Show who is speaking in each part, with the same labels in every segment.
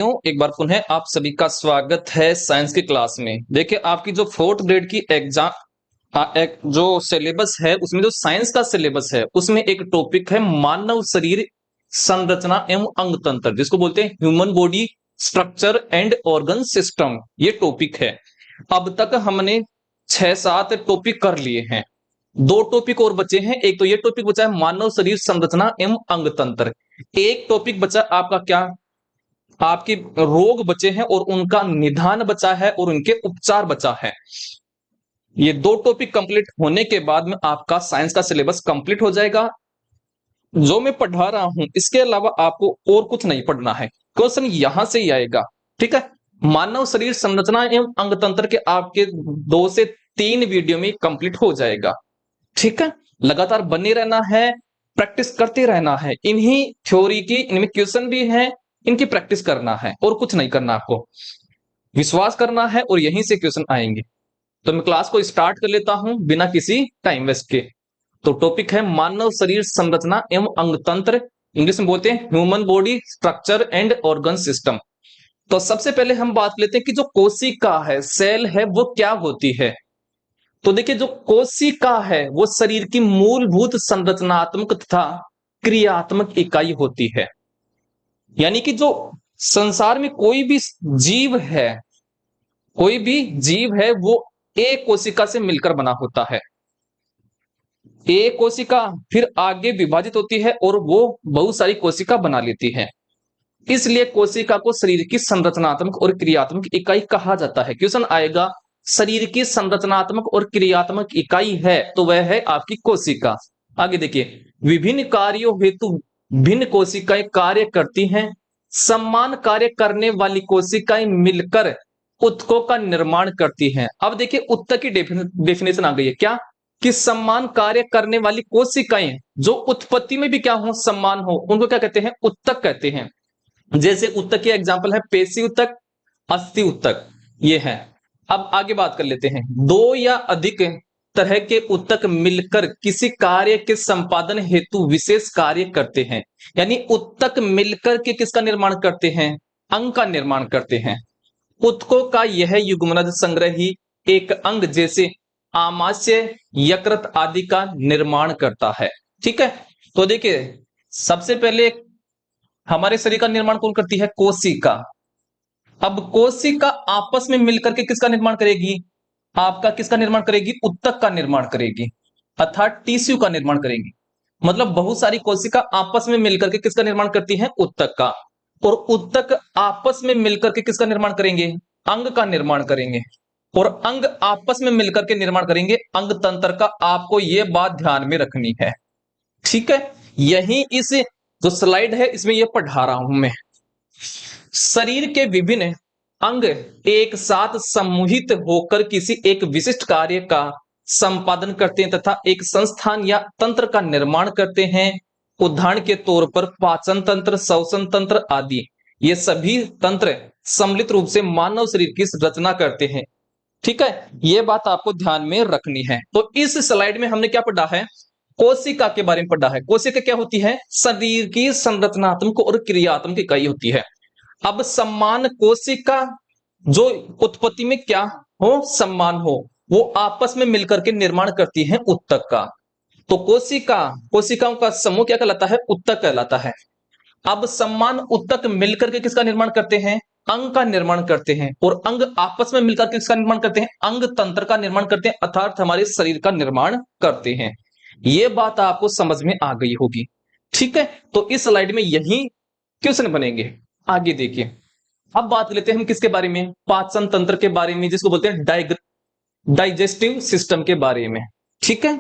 Speaker 1: एक बार पुनः आप सभी का स्वागत है साइंस की क्लास में। देखिए आपकी जो फोर्थ ग्रेड की एग्जाम जो सिलेबस है उसमें जो साइंस का सिलेबस है उसमें एक टॉपिक है मानव शरीर संरचना एवं अंग तंत्र, जिसको बोलते हैं human body structure and organ system. ये टॉपिक है। अब तक हमने 6-7 टॉपिक कर लिए हैं। 2 टॉपिक और बचे हैं। एक तो ये टॉपिक बचा है मानव शरीर संरचना एवं अंग तंत्र। एक टॉपिक बचा आपका क्या, आपके रोग बचे हैं और उनका निदान बचा है और उनके उपचार बचा है। ये 2 टॉपिक कंप्लीट होने के बाद में आपका साइंस का सिलेबस कंप्लीट हो जाएगा। जो मैं पढ़ा रहा हूं इसके अलावा आपको और कुछ नहीं पढ़ना है। क्वेश्चन यहां से ही आएगा। ठीक है, मानव शरीर संरचना एवं अंग तंत्र के आपके 2 से 3 वीडियो में कंप्लीट हो जाएगा। ठीक है, लगातार बने रहना है, प्रैक्टिस करते रहना है। इन्हीं थ्योरी की इनमें क्वेश्चन भी है, इनकी प्रैक्टिस करना है और कुछ नहीं करना। आपको विश्वास करना है और यहीं से क्वेश्चन आएंगे। तो मैं क्लास को स्टार्ट कर लेता हूं बिना किसी टाइम वेस्ट के। तो टॉपिक है मानव शरीर संरचना एवं अंग तंत्र, इंग्लिश में बोलते हैं human body structure and organ system. तो सबसे पहले हम बात लेते हैं कि जो कोशिका है, सेल है, वो क्या होती है। तो देखिए जो कोशिका है वो शरीर की मूलभूत संरचनात्मक तथा क्रियात्मक इकाई होती है। यानी कि जो संसार में कोई भी जीव है, कोई भी जीव है वो एक कोशिका से मिलकर बना होता है। एक कोशिका फिर आगे विभाजित होती है और वो बहुत सारी कोशिका बना लेती है। इसलिए कोशिका को शरीर की संरचनात्मक और क्रियात्मक इकाई कहा जाता है। क्वेश्चन आएगा शरीर की संरचनात्मक और क्रियात्मक इकाई है तो वह है आपकी कोशिका। आगे देखिए, विभिन्न कार्यों हेतु भिन्न कोशिकाएं कार्य करती हैं। समान कार्य करने वाली कोशिकाएं मिलकर उत्तकों का निर्माण करती हैं। अब देखिए उत्तक की डेफिनेशन आ गई है क्या, कि समान कार्य करने वाली कोशिकाएं जो उत्पत्ति में भी क्या हो, समान हो, उनको क्या कहते हैं, उत्तक कहते हैं। जैसे उत्तक के एग्जांपल है पेशी उत्तक, अस्थि उत्तक, ये है। अब आगे बात कर लेते हैं। 2 या अधिक तरह के उत्तक मिलकर किसी कार्य के संपादन हेतु विशेष कार्य करते हैं। यानी उत्तक मिलकर के किसका निर्माण करते हैं, अंग का निर्माण करते हैं। उत्तकों का यह युग्मनज संग्रह ही एक अंग जैसे आमाशय, यकृत आदि का निर्माण करता है। ठीक है, तो देखिए सबसे पहले हमारे शरीर का निर्माण कौन करती है, कोशिका। अब कोशिका आपस में मिलकर के किसका निर्माण करेगी, आपका किसका निर्माण करेगी, उत्तक का निर्माण करेगी, अर्थात टिश्यू का निर्माण करेगी। मतलब बहुत सारी कोशिका आपस में मिलकर के किसका निर्माण करती हैं, उत्तक का। और उत्तक आपस में मिलकर के किसका निर्माण करेंगे, अंग का निर्माण करेंगे। और अंग आपस में मिलकर के निर्माण करेंगे अंग तंत्र का। आपको यह बात ध्यान में रखनी है। ठीक है, यही इस जो स्लाइड है इसमें यह पढ़ा रहा हूं मैं। शरीर के विभिन्न अंग एक साथ समूहित होकर किसी एक विशिष्ट कार्य का संपादन करते हैं तथा एक संस्थान या तंत्र का निर्माण करते हैं। उदाहरण के तौर पर पाचन तंत्र, श्वसन तंत्र आदि। ये सभी तंत्र सम्मिलित रूप से मानव शरीर की रचना करते हैं। ठीक है, ये बात आपको ध्यान में रखनी है। तो इस स्लाइड में हमने क्या पढ़ा है, कोशिका के बारे में पढ़ा है। कोशिका क्या होती है, शरीर की संरचनात्मक और क्रियात्मक इकाई होती है। अब समान कोशिका जो उत्पत्ति में क्या हो, समान हो, वो आपस में मिलकर के निर्माण करती हैं उत्तक का। तो कोशिकाओं का समूह क्या कहलाता है, उत्तक कहलाता है। अब समान उत्तक मिलकर के किसका निर्माण करते हैं, अंग का निर्माण करते हैं। और अंग आपस में मिलकर किसका निर्माण करते हैं, अंग तंत्र का निर्माण करते हैं, अर्थात हमारे शरीर का निर्माण करते हैं। यह बात आपको समझ में आ गई होगी। ठीक है, तो इस स्लाइड में यही क्वेश्चन बनेंगे। आगे देखिए, अब बात लेते हैं हम किसके बारे में, पाचन तंत्र के बारे में, जिसको बोलते हैं डाइजेस्टिव सिस्टम के बारे में। ठीक है,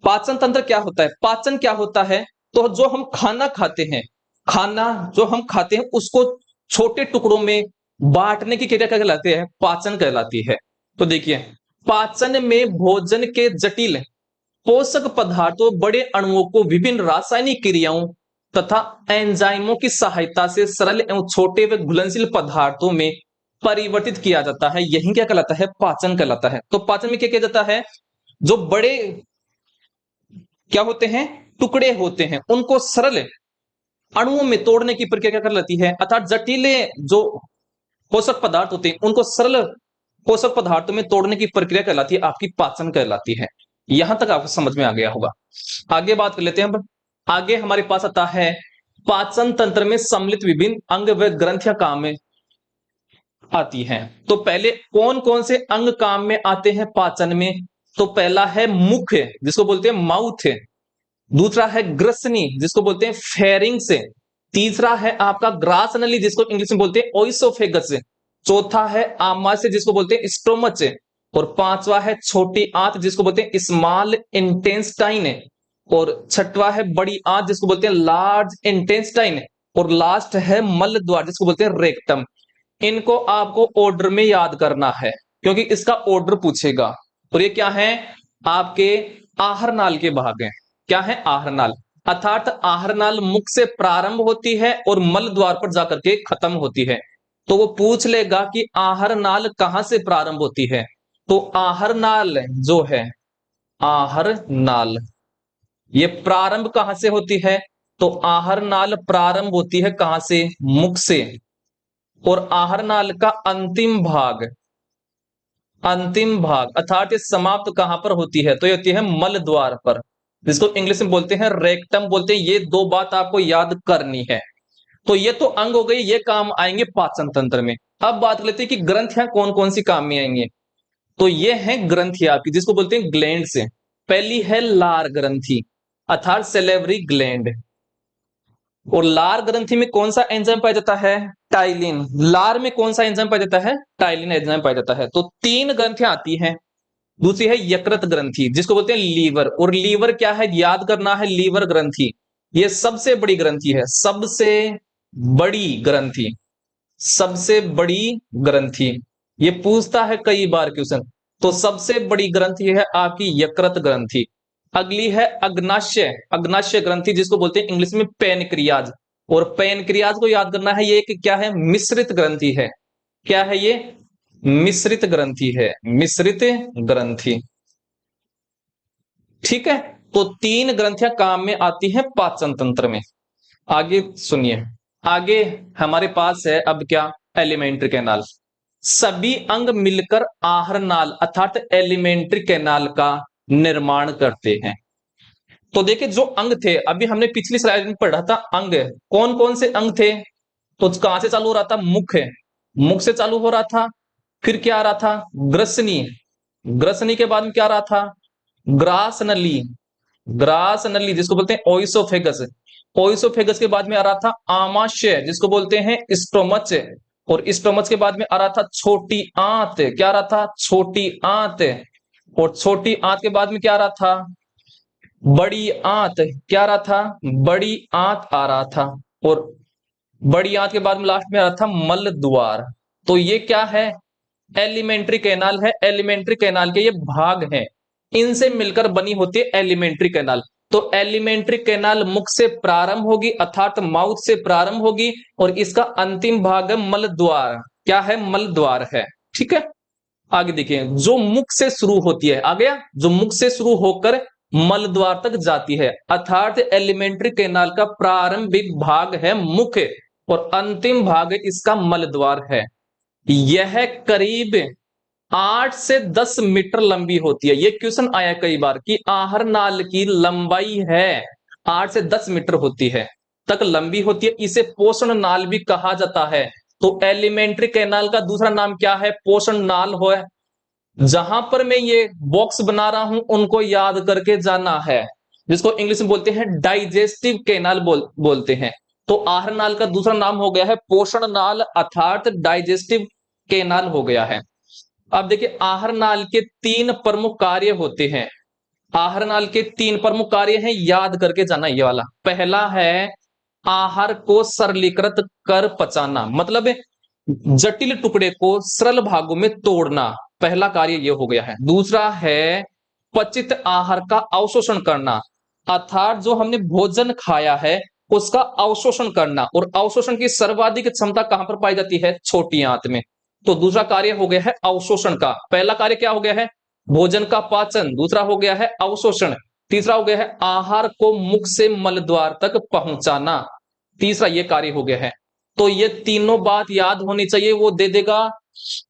Speaker 1: पाचन तंत्र क्या होता है, पाचन क्या होता है, तो जो हम खाना खाते हैं, खाना जो हम खाते हैं उसको छोटे टुकड़ों में बांटने की क्रिया क्या कहलाती है, पाचन कहलाती है। तो देखिए पाचन में भोजन के जटिल पोषक पदार्थों, बड़े अणुओं को विभिन्न रासायनिक क्रियाओं तथा एंजाइमों की सहायता से सरल एवं छोटे व घुलनशील पदार्थों में परिवर्तित किया जाता है। यही क्या कहलाता है, पाचन कहलाता है। तो पाचन में क्या किया जाता है, जो बड़े क्या होते हैं, टुकड़े होते हैं, उनको सरल अणुओं में तोड़ने की प्रक्रिया क्या कर लेती है, अर्थात जटिले जो पोषक पदार्थ होते हैं उनको सरल पोषक पदार्थों में तोड़ने की प्रक्रिया कहलाती है आपकी पाचन कहलाती है। यहां तक आपको समझ में आ गया होगा। आगे बात कर लेते हैं। अब आगे हमारे पास आता है पाचन तंत्र में सम्मिलित विभिन्न अंग व ग्रंथियां काम में आती हैं। तो पहले कौन कौन से अंग काम में आते हैं पाचन में? तो पहला है मुख, जिसको बोलते हैं माउथ। दूसरा है ग्रसनी, जिसको बोलते हैं फेरिंग्स। तीसरा है आपका ग्रास नली, जिसको इंग्लिश में बोलते हैं ओइसोफेगस। चौथा है आमाशय, जिसको बोलते हैं स्टोमच। और पांचवा है छोटी आंत, जिसको बोलते हैं स्मॉल इंटेस्टाइन। और छठवा है बड़ी आंत, जिसको बोलते हैं लार्ज इंटेस्टाइन। और लास्ट है मल द्वार, जिसको बोलते हैं रेक्टम। इनको आपको ऑर्डर में याद करना है, क्योंकि इसका ऑर्डर पूछेगा। और ये क्या है? आपके आहार नाल के भाग हैं। क्या है? आहार नाल। अर्थात आहार नाल मुख से प्रारंभ होती है और मल द्वार पर जाकर के खत्म होती है। तो वो पूछ लेगा कि आहार नाल कहां से प्रारंभ होती है। तो आहार नाल जो है, आहार नाल ये प्रारंभ कहां से होती है? तो आहार नाल प्रारंभ होती है कहां से? मुख से। और आहार नाल का अंतिम भाग अर्थात ये समाप्त कहां पर होती है? तो ये होती है मल द्वार पर, जिसको इंग्लिश में बोलते हैं रेक्टम बोलते हैं। ये दो बात आपको याद करनी है। तो ये तो अंग हो गई, ये काम आएंगे पाचन तंत्र में। अब बात कर लेते हैं कि ग्रंथियां कौन कौन सी काम में आएंगे। तो ये है ग्रंथियां आपकी, जिसको बोलते हैं ग्लैंड्स। पहली है लार ग्रंथि, अर्थात सेलेवरी ग्लैंड। और लार ग्रंथि में कौन सा एंजाइम पाया जाता है? टाइलिन। लार में कौन सा एंजाइम पाया जाता है? टाइलिन एंजाइम पाया जाता है। तो तीन ग्रंथियां आती हैं। दूसरी है यकृत ग्रंथि, जिसको बोलते हैं लीवर। और लीवर क्या है? याद करना है, लीवर ग्रंथि ये सबसे बड़ी ग्रंथि है। बड़ी ग्रंथि सबसे बड़ी ग्रंथि ये पूछता है कई बार क्वेश्चन। तो सबसे बड़ी ग्रंथि है आपकी यकृत ग्रंथि। अगली है अग्नाशय अग्नाशय ग्रंथि, जिसको बोलते हैं इंग्लिश में पैनक्रियाज। और पैनक्रियाज को याद करना है, ये एक क्या है? मिश्रित ग्रंथि है। क्या है ये? मिश्रित ग्रंथि है। मिश्रित ग्रंथि। ठीक है। तो तीन ग्रंथियां काम में आती हैं पाचन तंत्र में। आगे सुनिए। आगे हमारे पास है अब क्या? Alimentary canal. सभी अंग मिलकर आहार नाल अर्थात एलिमेंट्री कैनाल का निर्माण करते हैं। तो देखिए, जो अंग थे अभी हमने पिछली स्लाइड में पढ़ा था, अंग कौन कौन से अंग थे? तो कहां से चालू हो रहा था? मुख है, मुख से चालू हो रहा था। फिर क्या आ रहा था? ग्रसनी। ग्रसनी के बाद में क्या आ रहा था? ग्रास नली। ग्रास नली जिसको बोलते हैं ओइसोफेगस। ओइसोफेगस के बाद में आ रहा था आमाशय, जिसको बोलते हैं स्टोमच। और स्टोमच के बाद में आ रहा था छोटी आंत। क्या आ रहा था? छोटी आंत। और छोटी आंत के बाद में क्या आ रहा था? बड़ी आंत। क्या आ रहा था? बड़ी आंत आ रहा था। और बड़ी आंत के बाद में लास्ट में आ रहा था मल द्वार। तो ये क्या है? एलिमेंट्री कैनाल है। एलिमेंट्री कैनाल के ये भाग हैं, इनसे मिलकर बनी होती है एलिमेंट्री कैनाल। तो एलिमेंट्री कैनाल मुख से प्रारंभ होगी अर्थात माउथ से प्रारंभ होगी, और इसका अंतिम भाग है मल द्वार। क्या है? मल द्वार है। ठीक है। आगे देखिए, जो मुख से शुरू होती है, आ गया, जो मुख से शुरू होकर मल द्वार तक जाती है, अर्थात एलिमेंट्री कैनाल का प्रारंभिक भाग है मुख और अंतिम भाग इसका मल द्वार है। यह करीब 8 से 10 मीटर लंबी होती है। यह क्वेश्चन आया कई बार कि आहार नाल की लंबाई है 8 से 10 मीटर होती है, तक लंबी होती है। इसे पोषण नाल भी कहा जाता है। तो एलिमेंट्री कैनाल का दूसरा नाम क्या है? पोषण नाल हो। जहां पर मैं ये बॉक्स बना रहा हूं उनको याद करके जाना है, जिसको इंग्लिश में बोलते हैं डाइजेस्टिव कैनाल बोलते हैं। तो आहार नाल का दूसरा नाम हो गया है पोषण नाल अर्थात डाइजेस्टिव कैनाल हो गया है। अब देखिए, आहार नाल के तीन प्रमुख कार्य होते हैं। आहार नाल के तीन प्रमुख कार्य हैं, याद करके जाना ये वाला। पहला है आहार को सरलीकृत कर पचाना, मतलब जटिल टुकड़े को सरल भागों में तोड़ना, पहला कार्य यह हो गया है। दूसरा है पचित आहार का अवशोषण करना, अर्थात जो हमने भोजन खाया है उसका अवशोषण करना। और अवशोषण की सर्वाधिक क्षमता कहां पर पाई जाती है? छोटी आंत में। तो दूसरा कार्य हो गया है अवशोषण का। पहला कार्य क्या हो गया है? भोजन का पाचन। दूसरा हो गया है अवशोषण। तीसरा हो गया है आहार को मुख से मल द्वार तक पहुंचाना। तीसरा ये कार्य हो गया है। तो ये तीनों बात याद होनी चाहिए। वो दे देगा,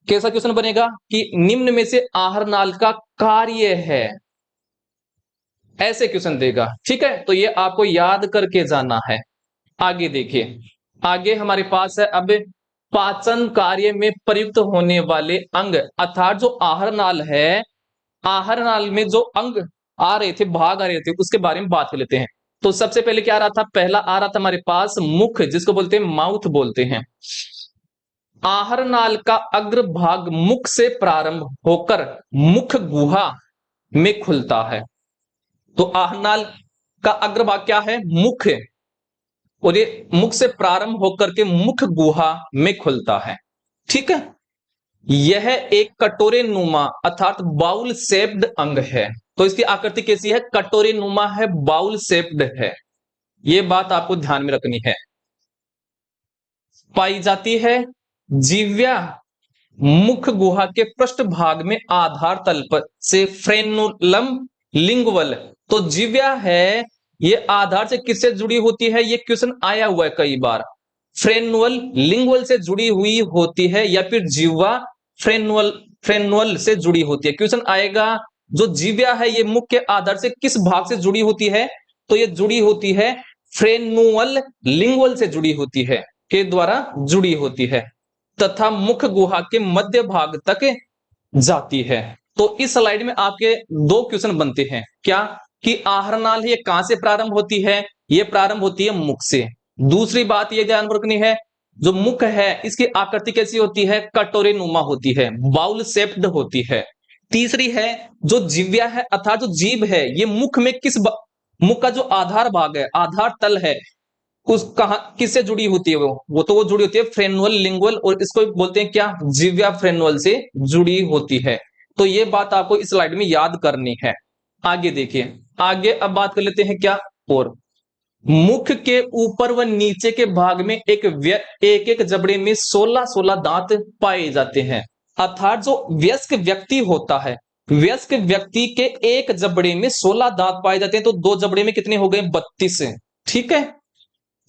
Speaker 1: कैसा क्वेश्चन बनेगा कि निम्न में से आहार नाल का कार्य है, ऐसे क्वेश्चन देगा। ठीक है, तो ये आपको याद करके जाना है। आगे देखिए, आगे हमारे पास है अब पाचन कार्य में प्रयुक्त होने वाले अंग, अर्थात जो आहार नाल है, आहार नाल में जो अंग आ रहे थे, भाग आ रहे थे, उसके बारे में बात कर लेते हैं। तो सबसे पहले क्या आ रहा था, पहला आ रहा था हमारे पास मुख, जिसको बोलते हैं माउथ बोलते हैं। आहार नाल का अग्र भाग मुख से प्रारंभ होकर मुख गुहा में खुलता है। तो आहार नाल का अग्रभाग क्या है, मुख है, और ये मुख से प्रारंभ होकर के मुख गुहा में खुलता है। ठीक है, यह एक कटोरे नुमा अर्थात बाउल शेप्ड अंग है। तो इसकी आकृति कैसी है, कटोरे नुमा है, बाउल शेप्ड है। ये बात आपको ध्यान में रखनी है। पाई जाती है जीव्या मुख गुहा के पृष्ठ भाग में आधार तल पर से फ्रेनुलम लिंगवल। तो जीव्या है, ये आधार से किससे जुड़ी होती है, ये क्वेश्चन आया हुआ है कई बार। फ्रेनुअल लिंगवल से जुड़ी हुई होती है, या फिर जीवा फ्रेनुअल फ्रेनुअल से जुड़ी होती है। क्वेश्चन आएगा जो जीव्या है ये मुख के आधार से किस भाग से जुड़ी होती है, तो ये जुड़ी होती है फ्रेनुअल लिंगवल से जुड़ी होती है, के द्वारा जुड़ी होती है, तथा मुख गुहा के मध्य भाग तक जाती है। तो इस स्लाइड में आपके दो क्वेश्चन बनते हैं, क्या कि आहार नाल ये कहां से प्रारंभ होती है, ये प्रारंभ होती है मुख से। दूसरी बात ये ध्यान रखनी है, जो मुख है इसकी आकृति कैसी होती है, कटोरे नुमा होती है, बाउल शेप्ड होती है। तीसरी है जो जीव्या है अर्थात जो जीभ है, ये मुख में मुख का जो आधार भाग है, आधार तल है, उस कहा किससे जुड़ी होती है, वो तो वो जुड़ी होती है फ्रेनुअल लिंगुअल, और इसको बोलते हैं क्या, जिव्या फ्रेनुअल से जुड़ी होती है। तो ये बात आपको इस स्लाइड में याद करनी है। आगे देखिए, आगे अब बात कर लेते हैं क्या, और मुख के ऊपर व नीचे के भाग में एक एक जबड़े में 16-16 दांत पाए जाते हैं। अर्थात जो वयस्क व्यक्ति होता है, वयस्क व्यक्ति के एक जबड़े में 16 दांत पाए जाते हैं, तो दो जबड़े में कितने हो गए, 32। ठीक है,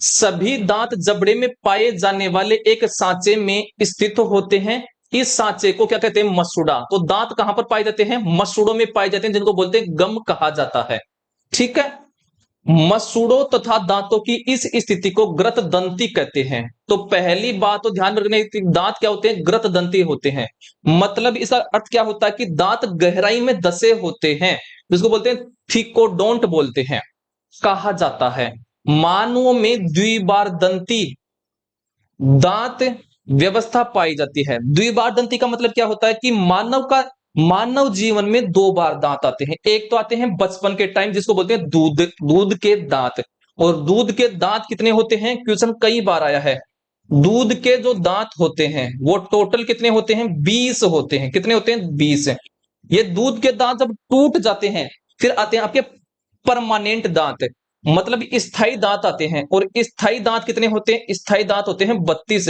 Speaker 1: सभी दांत जबड़े में पाए जाने वाले एक सांचे में स्थित होते हैं। इस सांचे को क्या कहते हैं, मसूड़ा। तो दांत कहां पर पाए जाते हैं, मसूड़ों में पाए जाते हैं, जिनको बोलते हैं गम कहा जाता है। ठीक है, मसूड़ों तथा दांतों की इस स्थिति को ग्रत दंती कहते हैं। तो पहली बात तो ध्यान रखने की, दांत क्या होते हैं, ग्रत दंती होते हैं। मतलब इसका अर्थ क्या होता है कि दांत गहराई में दसे होते हैं, जिसको बोलते हैं थिकोडोंट बोलते हैं, कहा जाता है। मानवों में द्विबार दंती दांत व्यवस्था पाई जाती है। द्विबार दंती का मतलब क्या होता है कि मानव जीवन में दो बार दांत आते हैं। एक तो आते हैं बचपन के टाइम, जिसको बोलते हैं दूध के दांत। और दूध के दांत कितने होते हैं, क्वेश्चन कई बार आया है। दूध के जो दांत होते हैं वो टोटल कितने होते हैं, 20 होते हैं। कितने होते हैं, 20। ये दूध के दांत जब टूट जाते हैं, फिर आते हैं आपके परमानेंट दांत, मतलब स्थायी दांत आते हैं। और स्थायी दांत कितने होते हैं, स्थायी दांत होते हैं 32।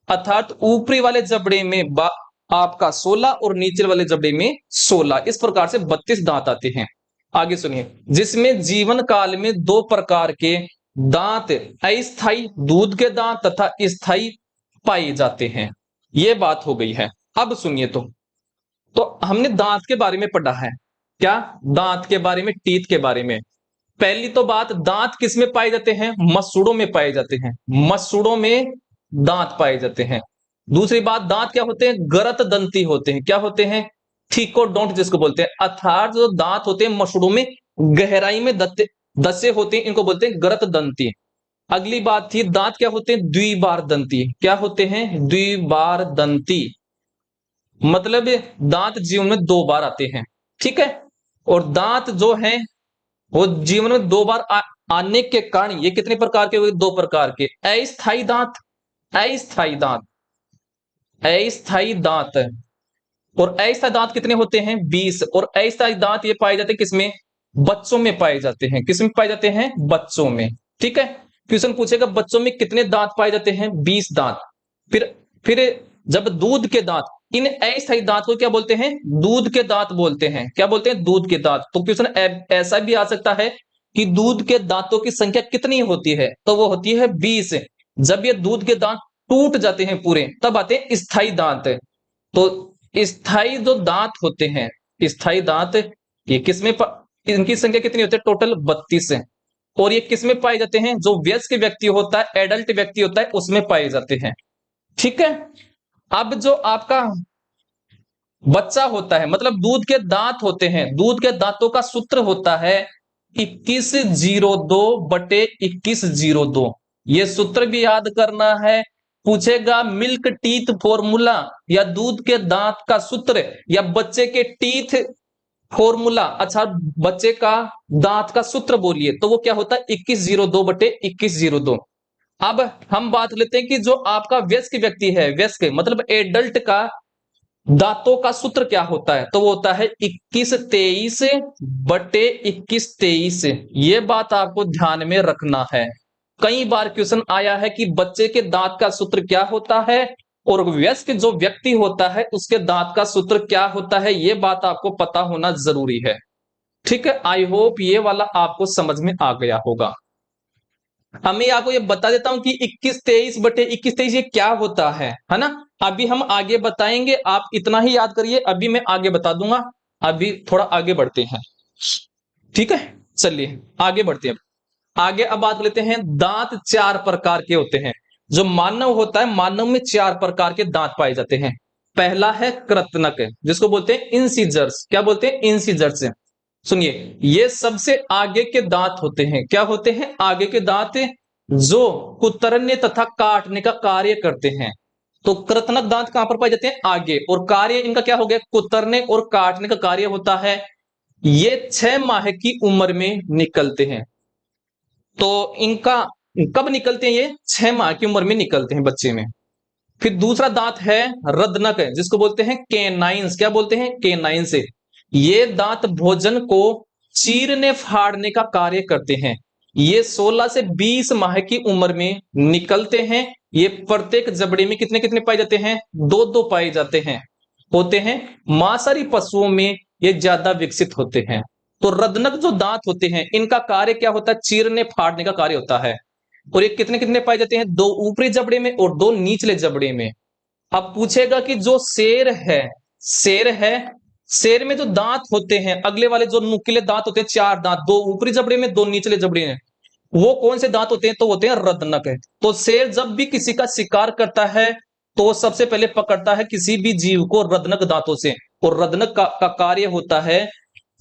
Speaker 1: अर्थात ऊपरी वाले जबड़े में आपका 16 और नीचे वाले जबड़े में 16, इस प्रकार से 32 दांत आते हैं। आगे सुनिए, जिसमें जीवन काल में दो प्रकार के दांत, अस्थायी दूध के दांत तथा स्थायी पाए जाते हैं। यह बात हो गई है। अब सुनिए, तो हमने दांत के बारे में पढ़ा है, क्या, दांत के बारे में, टीथ के बारे में। पहली तो बात, दांत किस में पाए जाते हैं, मसूड़ों में पाए जाते हैं, मसूड़ों में दांत पाए जाते हैं। दूसरी बात, दांत क्या होते हैं, गरत दंती होते हैं। क्या होते हैं, थीकोडोंट जिसको बोलते हैं। अर्थात जो दांत होते हैं मसूड़ों में गहराई में दसे होते हैं, इनको बोलते हैं गरत दंती। अगली बात थी, दांत क्या होते हैं, द्विबार दंती। क्या होते हैं, द्विबार दंती, मतलब दांत जीवन में दो बार आते हैं। ठीक है, और दांत जो है वो जीवन में दो बार आने के कारण ये कितने प्रकार के हुए, दो प्रकार के। अस्थायी दांत, अस्थायी दांत, अस्थायी दांत। और अस्थायी दांत कितने होते हैं, 20। और अस्थायी दांत ये पाए जाते हैं किसमें, बच्चों में पाए जाते हैं। किसमें पाए जाते हैं, बच्चों में। ठीक है, क्वेश्चन पूछेगा बच्चों में कितने दांत पाए जाते हैं, 20 दांत। फिर जब दूध के दांत, इन अस्थायी दांत को क्या बोलते हैं, दूध के दांत बोलते हैं। क्या बोलते हैं, दूध के दांत। तो क्वेश्चन ऐसा भी आ सकता है कि दूध के दांतों की संख्या कितनी होती है, तो वो होती है 20। जब ये दूध के दांत टूट जाते हैं पूरे, तब आते हैं स्थायी दांत। तो स्थायी जो दांत होते हैं, स्थायी दांत, ये किसमें इनकी संख्या कितनी होती है, टोटल 32 है। और ये किसमें पाए जाते हैं, जो वयस्क व्यक्ति होता है, एडल्ट व्यक्ति होता है, उसमें पाए जाते हैं। ठीक है। अब जो आपका बच्चा होता है, मतलब दूध के दांत होते हैं, दूध के दांतों का सूत्र होता है 2102/2102। ये सूत्र भी याद करना है। पूछेगा मिल्क टीथ फॉर्मूला, या दूध के दांत का सूत्र, या बच्चे के टीथ फॉर्मूला। अच्छा, बच्चे का दांत का सूत्र बोलिए, तो वो क्या होता है 2102/2102। अब हम बात लेते हैं कि जो आपका वयस्क व्यक्ति है, वयस्क मतलब एडल्ट का दांतों का सूत्र क्या होता है, तो वो होता है 2123/2123। ये बात आपको ध्यान में रखना है। कई बार क्वेश्चन आया है कि बच्चे के दांत का सूत्र क्या होता है और वयस्क जो व्यक्ति होता है उसके दांत का सूत्र क्या होता है, ये बात आपको पता होना जरूरी है। ठीक है, आई होप ये वाला आपको समझ में आ गया होगा। अब मैं आपको ये बता देता हूं कि 2123/2123 ये क्या होता है ना। अभी हम आगे बताएंगे, आप इतना ही याद करिए, अभी मैं आगे बता दूंगा। अभी थोड़ा आगे बढ़ते हैं। ठीक है, चलिए आगे बढ़ते हैं। आगे अब बात लेते हैं, दांत 4 प्रकार के होते हैं। जो मानव होता है, मानव में 4 प्रकार के दांत पाए जाते हैं। पहला है कृंतक, जिसको बोलते हैं इंसीजर्स। क्या बोलते हैं, इंसीजर्स। सुनिए, ये सबसे आगे के दांत होते हैं। क्या होते हैं, आगे के दांत, जो कुतरने तथा काटने का कार्य करते हैं। तो कृंतक दांत कहां पर पाए जाते हैं, आगे, और कार्य इनका क्या हो गया, कुतरने और काटने का कार्य होता है। ये 6 माह की उम्र में निकलते हैं। तो इनका कब निकलते हैं, ये 6 माह की उम्र में निकलते हैं बच्चे में। फिर दूसरा दांत है रदनक, जिसको बोलते हैं केनाइंस। क्या बोलते हैं, केनाइंस। ये दांत भोजन को चीरने फाड़ने का कार्य करते हैं। ये 16 से 20 माह की उम्र में निकलते हैं। ये प्रत्येक जबड़े में कितने कितने पाए जाते हैं, 2-2 पाए जाते हैं, होते हैं। मांसाहारी पशुओं में ये ज्यादा विकसित होते हैं। तो रदनक जो दांत होते हैं, इनका कार्य क्या होता है, चीरने फाड़ने का कार्य होता है। और ये कितने कितने पाए जाते हैं, 2 ऊपरी जबड़े में और 2 निचले जबड़े में। अब पूछेगा कि जो शेर है, शेर है, शेर में जो दांत होते हैं, अगले वाले जो नुकीले दांत होते हैं, 4 दांत, 2 ऊपरी जबड़े में 2 निचले जबड़े में, वो कौन से दांत होते हैं, तो होते हैं रदनक है। तो शेर जब भी किसी का शिकार करता है, तो वो सबसे पहले पकड़ता है किसी भी जीव को रदनक दांतों से। और रदनक का कार्य होता है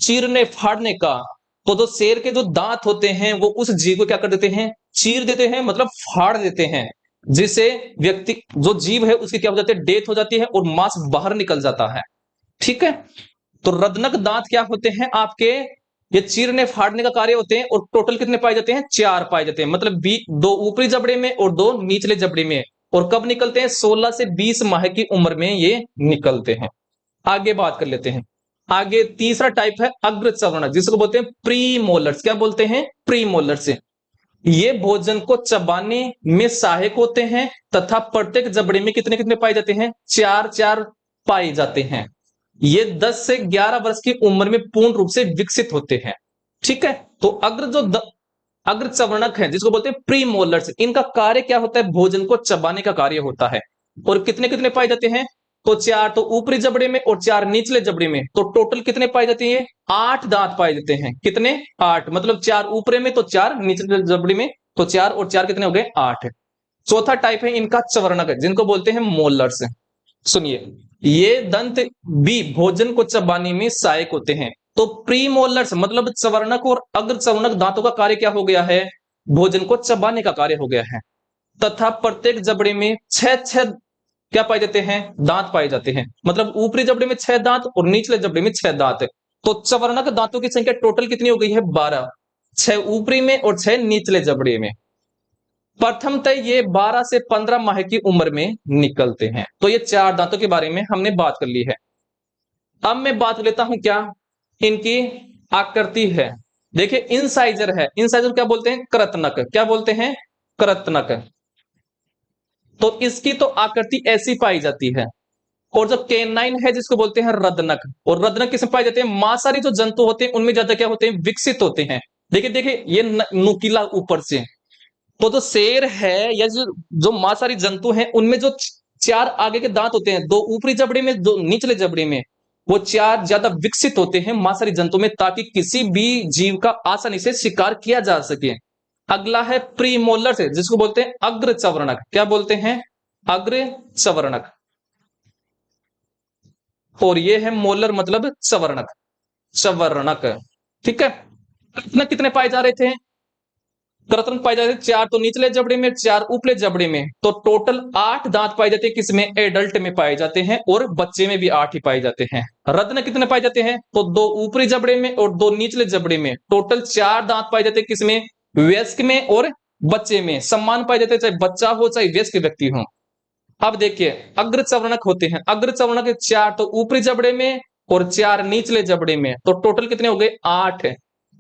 Speaker 1: चीरने फाड़ने का। तो जो शेर के जो दांत होते हैं, वो उस जीव को क्या कर देते हैं, चीर देते हैं, मतलब फाड़ देते हैं, जिससे व्यक्ति जो जीव है उसकी क्या हो जाती है, डेथ हो जाती है और मांस बाहर निकल जाता है। ठीक है। तो रदनक दांत क्या होते हैं आपके, ये चीरने फाड़ने का कार्य होते हैं। और टोटल कितने पाए जाते हैं, 4 पाए जाते हैं, मतलब 2 ऊपरी जबड़े में और 2 निचले जबड़े में। और कब निकलते हैं, 16 से 20 माह की उम्र में ये निकलते हैं। आगे बात कर लेते हैं। आगे तीसरा टाइप है अग्रचर्वणक, जिसको बोलते हैं प्री मोलर्स। क्या बोलते हैं, प्री मोलर्स। ये भोजन को चबाने में सहायक होते हैं तथा प्रत्येक जबड़े में कितने कितने पाए जाते हैं, 4-4 पाए जाते हैं। ये 10 से 11 वर्ष की उम्र में पूर्ण रूप से विकसित होते हैं। ठीक है। तो अग्रचर्वणक है, जिसको बोलते हैं प्री मोलर्स, इनका कार्य क्या होता है, भोजन को चबाने का कार्य होता है। और कितने कितने पाए जाते हैं, तो 4 तो ऊपरी जबड़े में और 4 निचले जबड़े में। तो टोटल कितने पाए जाते हैं, 8 दांत पाए जाते हैं। कितने, 8, मतलब 4 ऊपरे में तो 4 निचले जबड़े में, तो 4 और 4 कितने हो गए, 8। चौथा टाइप है इनका चवर्णक, जिनको बोलते हैं मोलर्स। सुनिए, ये दंत भी भोजन को चबाने में सहायक होते हैं। तो प्रीमोलर्स मतलब चवर्णक और अग्रचर्वणक दांतों का कार्य क्या हो गया है, भोजन को चबाने का कार्य हो गया है। तथा प्रत्येक जबड़े में 6-6 क्या पाए जाते हैं, दांत पाए जाते हैं। मतलब ऊपरी जबड़े में 6 दांत और निचले जबड़े में 6 दांत। तो चवर्णक दांतों की संख्या टोटल कितनी हो गई है, 12, 6 ऊपरी में और 6 निचले जबड़े में। प्रथमतः ये 12 से 15 माह की उम्र में निकलते हैं। तो ये 4 दांतों के बारे में हमने बात कर ली है। अब मैं बात लेता हूं क्या, इनकी आकृति है। देखिए इंसाइजर है, इंसाइजर क्या बोलते हैं, कृंतक। क्या बोलते हैं, कृंतक। तो इसकी तो आकृति ऐसी पाई जाती है। और जो केनाइन है, जिसको बोलते हैं रदनक, और रदनक किसमें पाए जाते हैं, मांसाहारी जो जंतु होते हैं उनमें ज्यादा क्या होते हैं, विकसित होते हैं। देखिए देखिए ये नुकीला ऊपर से। तो जो शेर है या जो जो मांसाहारी जंतु हैं उनमें जो चार आगे के दांत होते हैं, दो ऊपरी जबड़े में दो निचले जबड़े में, वो चार ज्यादा विकसित होते हैं मांसाहारी जंतु में, ताकि किसी भी जीव का आसानी से शिकार किया जा सके। अगला है प्रीमोलर से, जिसको बोलते हैं अग्र चवर्णक। क्या बोलते हैं? अग्र चवर्णक। और ये है मोलर मतलब चवर्णक। चवर्णक, ठीक है। कितने कितने पाए जा रहे थे? कृत्रिम पाए जाते हैं चार तो निचले जबड़े में, चार ऊपरे जबड़े में, तो टोटल 8 दांत पाए जाते हैं। किसमें? एडल्ट में पाए जाते हैं, और बच्चे में भी 8 ही पाए जाते हैं। रत्न कितने पाए जाते हैं? तो दो ऊपरी जबड़े में और दो निचले जबड़े में, टोटल 4 दांत पाए जाते हैं। किसमें? वयस्क में और बच्चे में। समान पाए जाते हैं, चाहे बच्चा हो चाहे वयस्क व्यक्ति हो। अब देखिए अग्र चवर्णक होते हैं। अग्र चवर्णक 4 तो ऊपरी जबड़े में और 4 निचले जबड़े में, तो टोटल कितने हो गए? 8।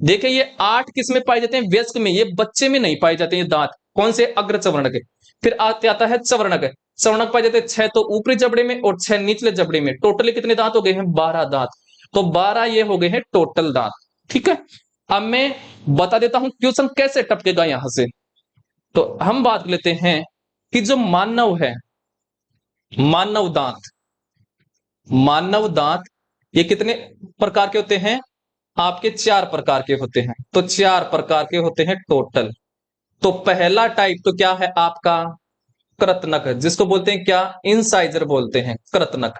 Speaker 1: देखिए ये 8 किस में पाए जाते हैं? वयस्क में। ये बच्चे में नहीं पाए जाते ये दांत। कौन से? अग्र चवर्णक। फिर आते आता है चवर्णक। चवर्णक पाए जाते हैं 6 तो ऊपरी जबड़े में और 6 निचले जबड़े में। टोटली कितने दांत हो गए हैं? 12 दांत। तो 12 ये हो गए हैं टोटल दांत, ठीक है। अब मैं बता देता हूं क्वेश्चन कैसे टपकेगा यहां से। तो हम बात लेते हैं कि जो मानव है, मानव दांत, मानव दांत ये कितने प्रकार के होते हैं? आपके 4 प्रकार के होते हैं। तो 4 प्रकार के होते हैं टोटल। तो पहला टाइप तो क्या है आपका? कृतनक, जिसको बोलते हैं क्या? इंसाइजर बोलते हैं, कृतनक।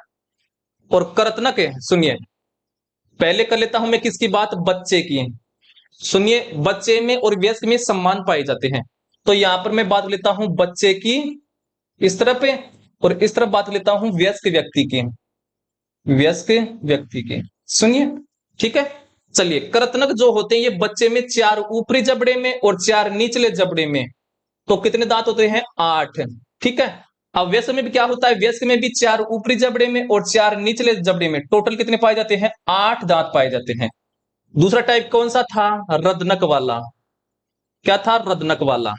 Speaker 1: और कृतनक है, सुनिए पहले कर लेता हूं मैं किसकी बात? बच्चे की। सुनिए, बच्चे में और वयस्क में समान पाए जाते हैं। तो यहां पर मैं बात लेता हूं बच्चे की इस तरफ पे, और इस तरफ बात लेता हूं वयस्क व्यक्ति की, वयस्क व्यक्ति के। सुनिए, ठीक है। चलिए, कृतनक जो होते हैं ये बच्चे में 4 ऊपरी जबड़े में और 4 निचले जबड़े में। तो कितने दांत होते हैं? 8, ठीक है। अब वयस्क में भी क्या होता है? वयस्क में भी 4 ऊपरी जबड़े में और 4 निचले जबड़े में। टोटल कितने पाए जाते हैं? 8 दांत पाए जाते हैं। दूसरा टाइप कौन सा था? रदनक वाला। क्या था? रदनक वाला।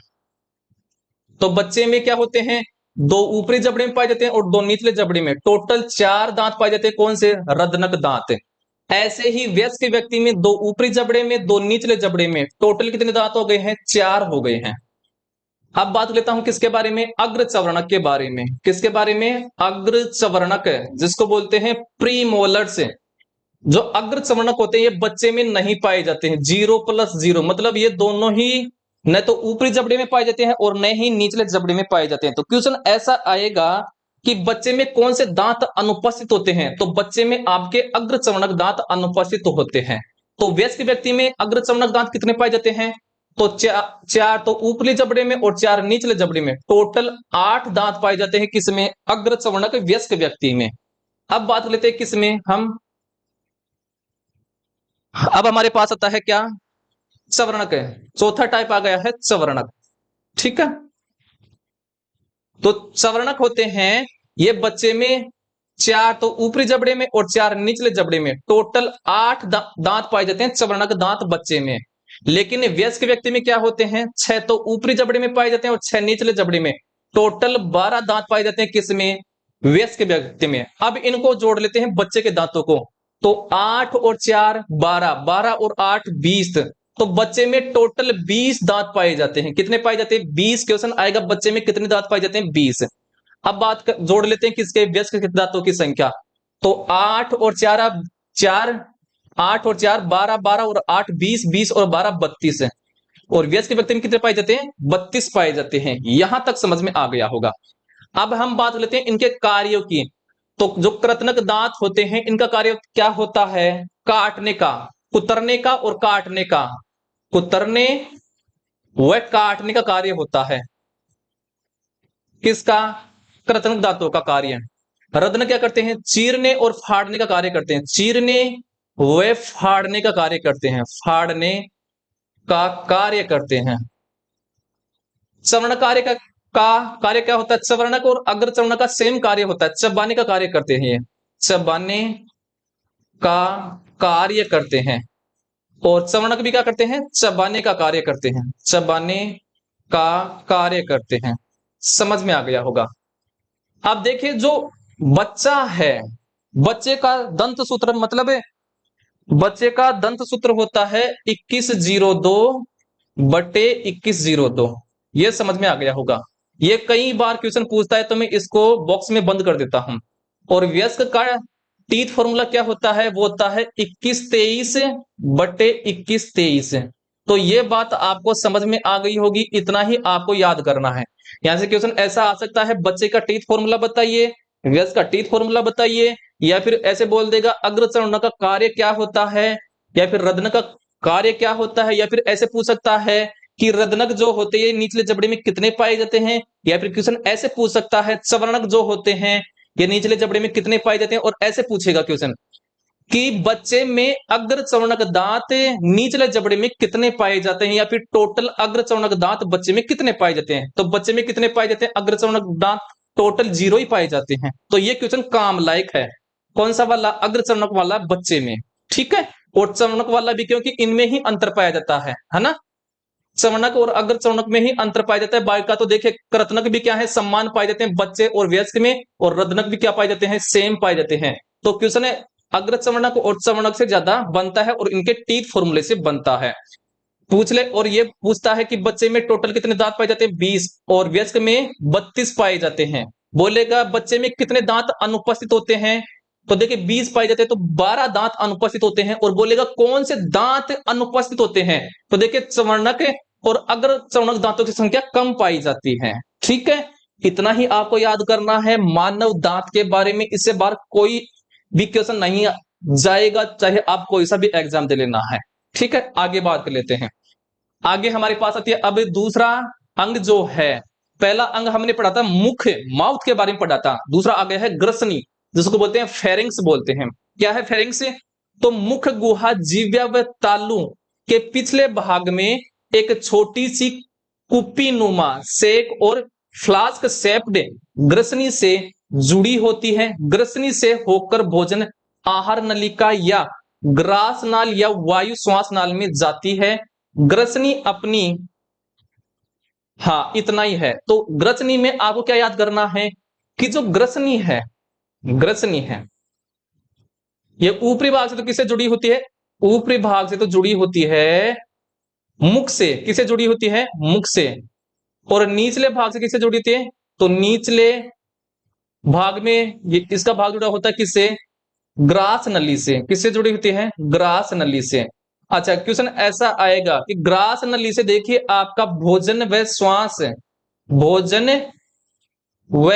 Speaker 1: तो बच्चे में क्या होते हैं? 2 ऊपरी जबड़े में पाए जाते हैं और 2 निचले जबड़े में। टोटल 4 दांत पाए जाते हैं। कौन से? रदनक दांत। ऐसे ही वयस्क व्यक्ति में 2 ऊपरी जबड़े में 2 निचले जबड़े में। टोटल कितने दांत हो गए हैं? 4 हो गए हैं। अब बात लेता हूं किसके बारे में? अग्र चवर्णक के बारे में। किसके बारे में? अग्र चवर्णक, जिसको बोलते हैं प्रीमोलर्स। जो अग्र चवर्णक होते हैं ये बच्चे में नहीं पाए जाते हैं। 0+0 मतलब ये दोनों ही न तो ऊपरी जबड़े में पाए जाते हैं और न ही निचले जबड़े में पाए जाते हैं। तो क्वेश्चन ऐसा आएगा कि बच्चे में कौन से दांत अनुपस्थित होते हैं? तो बच्चे में आपके अग्र चवर्णक दांत अनुपस्थित होते हैं। तो वयस्क व्यक्ति में अग्र चवर्णक दांत कितने पाए जाते हैं? तो 4 तो ऊपरी जबड़े में और 4 निचले जबड़े में। टोटल 8 दांत पाए जाते हैं। किसमें? अग्र चवर्णक वयस्क व्यक्ति में। अब बात लेते हैं किसमें हम? अब हमारे पास आता है क्या? चवर्णक है। चौथा टाइप आ गया है चवर्णक, ठीक है। तो चवर्णक होते हैं ये बच्चे में 4 तो ऊपरी जबड़े में और 4 निचले जबड़े में। टोटल 8 दांत पाए जाते हैं चवर्णक दांत बच्चे में। लेकिन वयस्क व्यक्ति में क्या होते हैं? 6 तो ऊपरी जबड़े में पाए जाते हैं और 6 निचले जबड़े में। टोटल 12 दांत पाए जाते हैं। किसमें? वयस्क व्यक्ति में। अब इनको जोड़ लेते हैं बच्चे के दांतों को। तो 8 और 4 12, 12 और 8 20। तो बच्चे में टोटल 20 दांत पाए जाते हैं। कितने पाए जाते हैं? 20। क्वेश्चन आएगा बच्चे में कितने दांत पाए जाते हैं? 20। अब जोड़ लेते हैं किसके? वयस्क के दांतों की संख्या। तो 8 और 4 अब 4, 8 और 4 12, 12 और 8 20, 20 और 12 32 है। और वयस्क व्यक्ति में कितने पाए जाते हैं? 32 पाए जाते हैं। यहां तक समझ में आ गया होगा। अब हम बात लेते हैं इनके कार्यों की। तो जो कृतनक दांत होते हैं इनका कार्य क्या होता है? काटने का, कुतरने का और काटने का। कुतरने व काटने का कार्य होता है। किसका? कृतनक दांतों का कार्य। रत्न क्या करते हैं? चीरने और फाड़ने का कार्य करते हैं। चीरने व फाड़ने का कार्य करते हैं। फाड़ने का कार्य करते हैं। चवर्ण कार्य का कार्य क्या होता है? चवर्णक और अग्र चवर्णक का सेम कार्य होता है। चबाने का कार्य करते हैं ये। चबाने का कार्य करते हैं। और चवर्णक भी क्या करते हैं? चबाने का कार्य करते हैं। चबाने का कार्य करते हैं। समझ में आ गया होगा। अब देखिए जो बच्चा है, बच्चे का दंत सूत्र मतलब है बच्चे का दंत सूत्र होता है 2102/2102। ये समझ में आ गया होगा। ये कई बार क्वेश्चन पूछता है तो मैं इसको बॉक्स में बंद कर देता हूं। और व्यस्क का टीथ फॉर्मूला क्या होता है? वो होता है 2123/2123। तो ये बात आपको समझ में आ गई होगी, इतना ही आपको याद करना है। यहां से क्वेश्चन ऐसा आ सकता है, बच्चे का टीथ फॉर्मूला बताइए, व्यस्क का टीथ फॉर्मूला बताइए, या फिर ऐसे बोल देगा अग्रचरण का कार्य क्या होता है, या फिर रदन का कार्य क्या होता है, या फिर ऐसे पूछ सकता है कि रदनक जो होते हैं निचले जबड़े में कितने पाए जाते हैं, या फिर क्वेश्चन ऐसे पूछ सकता है चवर्णक जो होते हैं ये निचले जबड़े में कितने पाए जाते हैं। और ऐसे पूछेगा क्वेश्चन कि बच्चे में अग्रचवर्णक दांत निचले जबड़े में कितने पाए जाते हैं, या फिर टोटल अग्रचवर्णक दांत बच्चे में कितने पाए जाते हैं। तो बच्चे में कितने पाए जाते हैं अग्रचवर्णक दांत? टोटल 0 ही पाए जाते हैं। तो ये क्वेश्चन काम लायक है। कौन सा वाला? अग्रचवर्णक वाला बच्चे में। ठीक है। और चवर्णक वाला भी, क्योंकि इनमें ही अंतर पाया जाता है ना। चवर्णक और अग्रचवर्णक में ही अंतर पाया जाता है। बाय का तो देखिए कृतनक भी क्या है, सम्मान पाए जाते हैं बच्चे और वयस्क में, और रदनक भी क्या पाए जाते हैं, सेम पाए जाते हैं। तो क्वेश्चन है अग्रचवर्णक और चवर्णक से ज्यादा बनता है और इनके टीथ फॉर्मूले से बनता है। पूछ ले। और ये पूछता है कि बच्चे में टोटल कितने दांत पाए जाते हैं? 20, और वयस्क में 32 पाए जाते हैं। बोलेगा बच्चे में कितने दांत अनुपस्थित होते हैं? तो देखिए 20 पाए जाते हैं तो 12 दांत अनुपस्थित होते हैं। और बोलेगा कौन से दांत अनुपस्थित होते हैं? तो देखिए चवर्णक और अग्र चवर्णक दांतों की संख्या कम पाई जाती है। ठीक है। इतना ही आपको याद करना है मानव दांत के बारे में। इससे बाहर कोई भी क्वेश्चन नहीं जाएगा, चाहे आप कोई सा भी एग्जाम दे लेना है। ठीक है। आगे बात कर लेते हैं। आगे हमारे पास आती है अब दूसरा अंग जो है। पहला अंग हमने पढ़ा था मुख, माउथ के बारे में पढ़ा था। दूसरा आ गया है ग्रसनी, जिसको बोलते हैं फेरिंग्स बोलते हैं। क्या है फेरिंग्स? तो मुख गुहा जिह्वा व तालू के पिछले भाग में एक छोटी सी कुप्पी नुमा सेक और फ्लास्क शेप्ड ग्रसनी से जुड़ी होती है। ग्रसनी से होकर भोजन आहार नलिका या ग्रास नाल या वायु श्वास नाल में जाती है। ग्रसनी अपनी, हाँ इतना ही है। तो ग्रसनी में आपको क्या याद करना है कि जो ग्रसनी है, ग्रसनी है ये ऊपरी भाग से तो किससे जुड़ी होती है? ऊपरी भाग से तो जुड़ी होती है मुख से। किससे जुड़ी होती है? मुख से। और निचले भाग से किससे जुड़ी होती है? तो निचले भाग में ये इसका भाग जुड़ा होता है किससे? ग्रास नली से। किससे जुड़ी होती है? ग्रास नली से। अच्छा क्वेश्चन ऐसा आएगा कि ग्रास नली से देखिए आपका भोजन व श्वास, भोजन व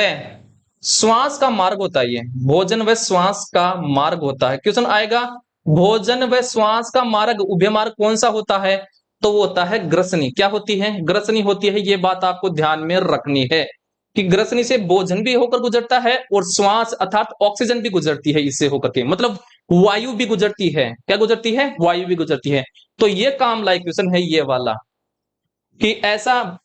Speaker 1: श्वास का मार्ग होता है। ये भोजन व श्वास का मार्ग होता है। क्वेश्चन आएगा भोजन व श्वास का मार्ग, उभय मार्ग कौन सा होता है? तो वो होता है ग्रसनी। क्या होती है? ग्रसनी होती है। ये बात आपको ध्यान में रखनी है कि ग्रसनी से भोजन भी होकर गुजरता है और श्वास अर्थात ऑक्सीजन भी गुजरती है इससे होकर के, मतलब वायु भी गुजरती है। क्या गुजरती है? वायु भी गुजरती है। तो ये काम लाइक क्वेश्चन है ये वाला कि ऐसा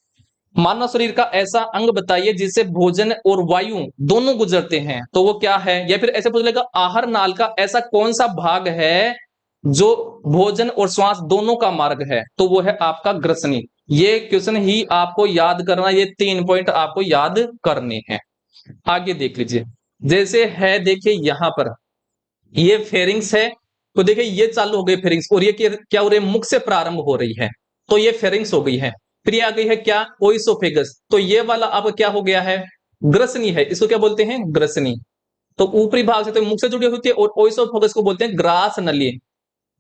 Speaker 1: मानव शरीर का ऐसा अंग बताइए जिससे भोजन और वायु दोनों गुजरते हैं। तो वो क्या है? या फिर ऐसे पूछ लेगा आहार नाल का ऐसा कौन सा भाग है जो भोजन और श्वास दोनों का मार्ग है? तो वो है आपका ग्रसनी। ये क्वेश्चन ही आपको याद करना, ये 3 पॉइंट आपको याद करने हैं। आगे देख लीजिए। जैसे है देखिए यहां पर ये फेरिंग्स है। तो देखिए ये चालू हो गई फेरिंग्स, और ये क्या हो रही है? मुख से प्रारंभ हो रही है। तो ये फेरिंग्स हो गई है। फिर ये आ गई है क्या? ओइसोफेगस। तो ये वाला अब क्या हो गया है? ग्रसनी है। इसको क्या बोलते हैं? ग्रसनी। तो ऊपरी भाग से तो मुख से जुड़ी होती है, और ओइसोफेगस को बोलते हैं ग्रास नली।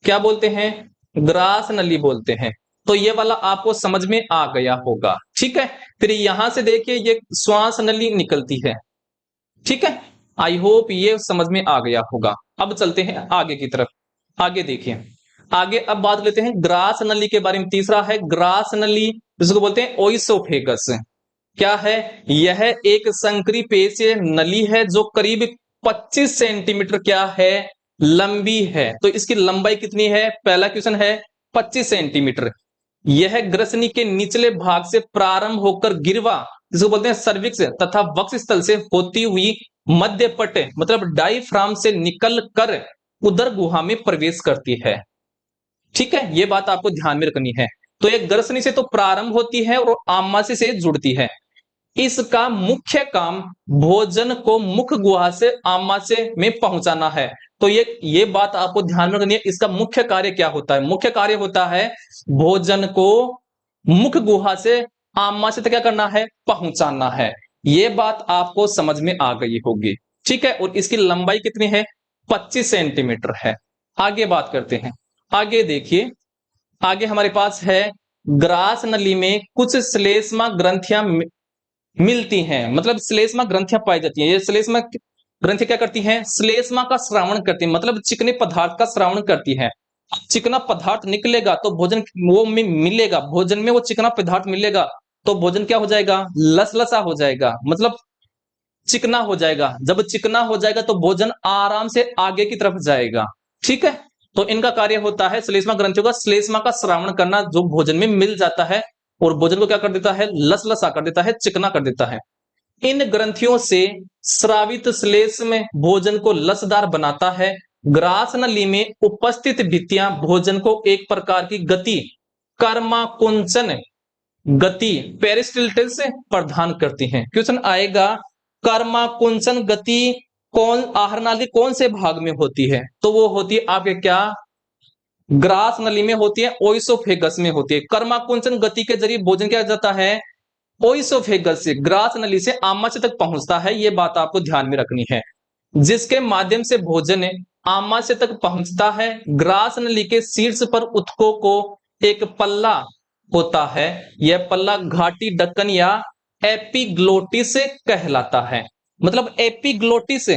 Speaker 1: क्या बोलते हैं? ग्रास नली बोलते हैं। तो ये वाला आपको समझ में आ गया होगा। ठीक है। फिर यहां से देखिए ये श्वास नली निकलती है। ठीक है। आई होप ये समझ में आ गया होगा। अब चलते हैं आगे की तरफ। आगे देखिए। आगे अब बात लेते हैं ग्रास नली के बारे में। तीसरा है ग्रास नली, जिसको बोलते हैं ओइसोफेगस। क्या है? यह एक संकरी पेशीय नली है जो करीब 25 सेंटीमीटर क्या है? लंबी है। तो इसकी लंबाई कितनी है? पहला क्वेश्चन है 25 सेंटीमीटर। यह ग्रसनी के निचले भाग से प्रारंभ होकर गिरवा, जिसको बोलते हैं सर्विक्स तथा वक्ष स्थल से होती हुई मध्य पट मतलब डायफ्राम से निकल कर उदर गुहा में प्रवेश करती है। ठीक है। ये बात आपको ध्यान में रखनी है। तो ये ग्रसनी से तो प्रारंभ होती है और आमाशय से जुड़ती है। इसका मुख्य काम भोजन को मुख गुहा से आमाशय में पहुंचाना है। तो ये बात आपको ध्यान में रखनी है। इसका मुख्य कार्य क्या होता है? मुख्य कार्य होता है भोजन को मुख गुहा से आमाशय तक क्या करना है? पहुंचाना है। ये बात आपको समझ में आ गई होगी, ठीक है। और इसकी लंबाई कितनी है? 25 सेंटीमीटर है। आगे बात करते हैं। आगे देखिए, आगे हमारे पास है ग्रास नली में कुछ श्लेष्मा ग्रंथियां मिलती हैं, मतलब श्लेष्मा ग्रंथियां पाई जाती हैं। ये श्लेष्मा ग्रंथि क्या करती हैं? श्लेष्मा का श्रावण करती हैं, मतलब चिकने पदार्थ का श्रावण करती है। चिकना पदार्थ निकलेगा तो भोजन वो में मिलेगा, भोजन में वो चिकना पदार्थ मिलेगा तो भोजन क्या हो जाएगा? लसलसा हो जाएगा, मतलब चिकना हो जाएगा। जब चिकना हो जाएगा तो भोजन आराम से आगे की तरफ जाएगा, ठीक है। तो इनका कार्य होता है श्लेष्मा ग्रंथियों का श्लेष्मा का श्रावण करना, जो भोजन में मिल जाता है और भोजन को क्या कर देता है? लसलसा कर देता है, चिकना कर देता है। इन ग्रंथियों से स्रावित श्लेष में भोजन को लसदार बनाता है। ग्रास नली में उपस्थित भित्तियां भोजन को एक प्रकार की गति, कर्माकुंचन गति, पेरिस्टाल्टिस से प्रदान करती हैं। क्वेश्चन आएगा कर्माकुंचन गति कौन आहार नाली कौन से भाग में होती है? तो वो होती है आपके क्या? ग्रास नली में होती है, ओइसोफेगस में होती है। कर्माकुंचन गति के जरिए भोजन क्या जाता है? ओइसोफेगस से, ग्रास नली से आमाशय तक पहुंचता है। ये बात आपको ध्यान में रखनी है। जिसके माध्यम से भोजन आमाशय तक पहुंचता है। ग्रास नली के शीर्ष पर ऊतकों को एक पल्ला होता है। यह पल्ला घाटी ढक्कन या एपिग्लोटिस कहलाता है। मतलब एपिग्लोटिस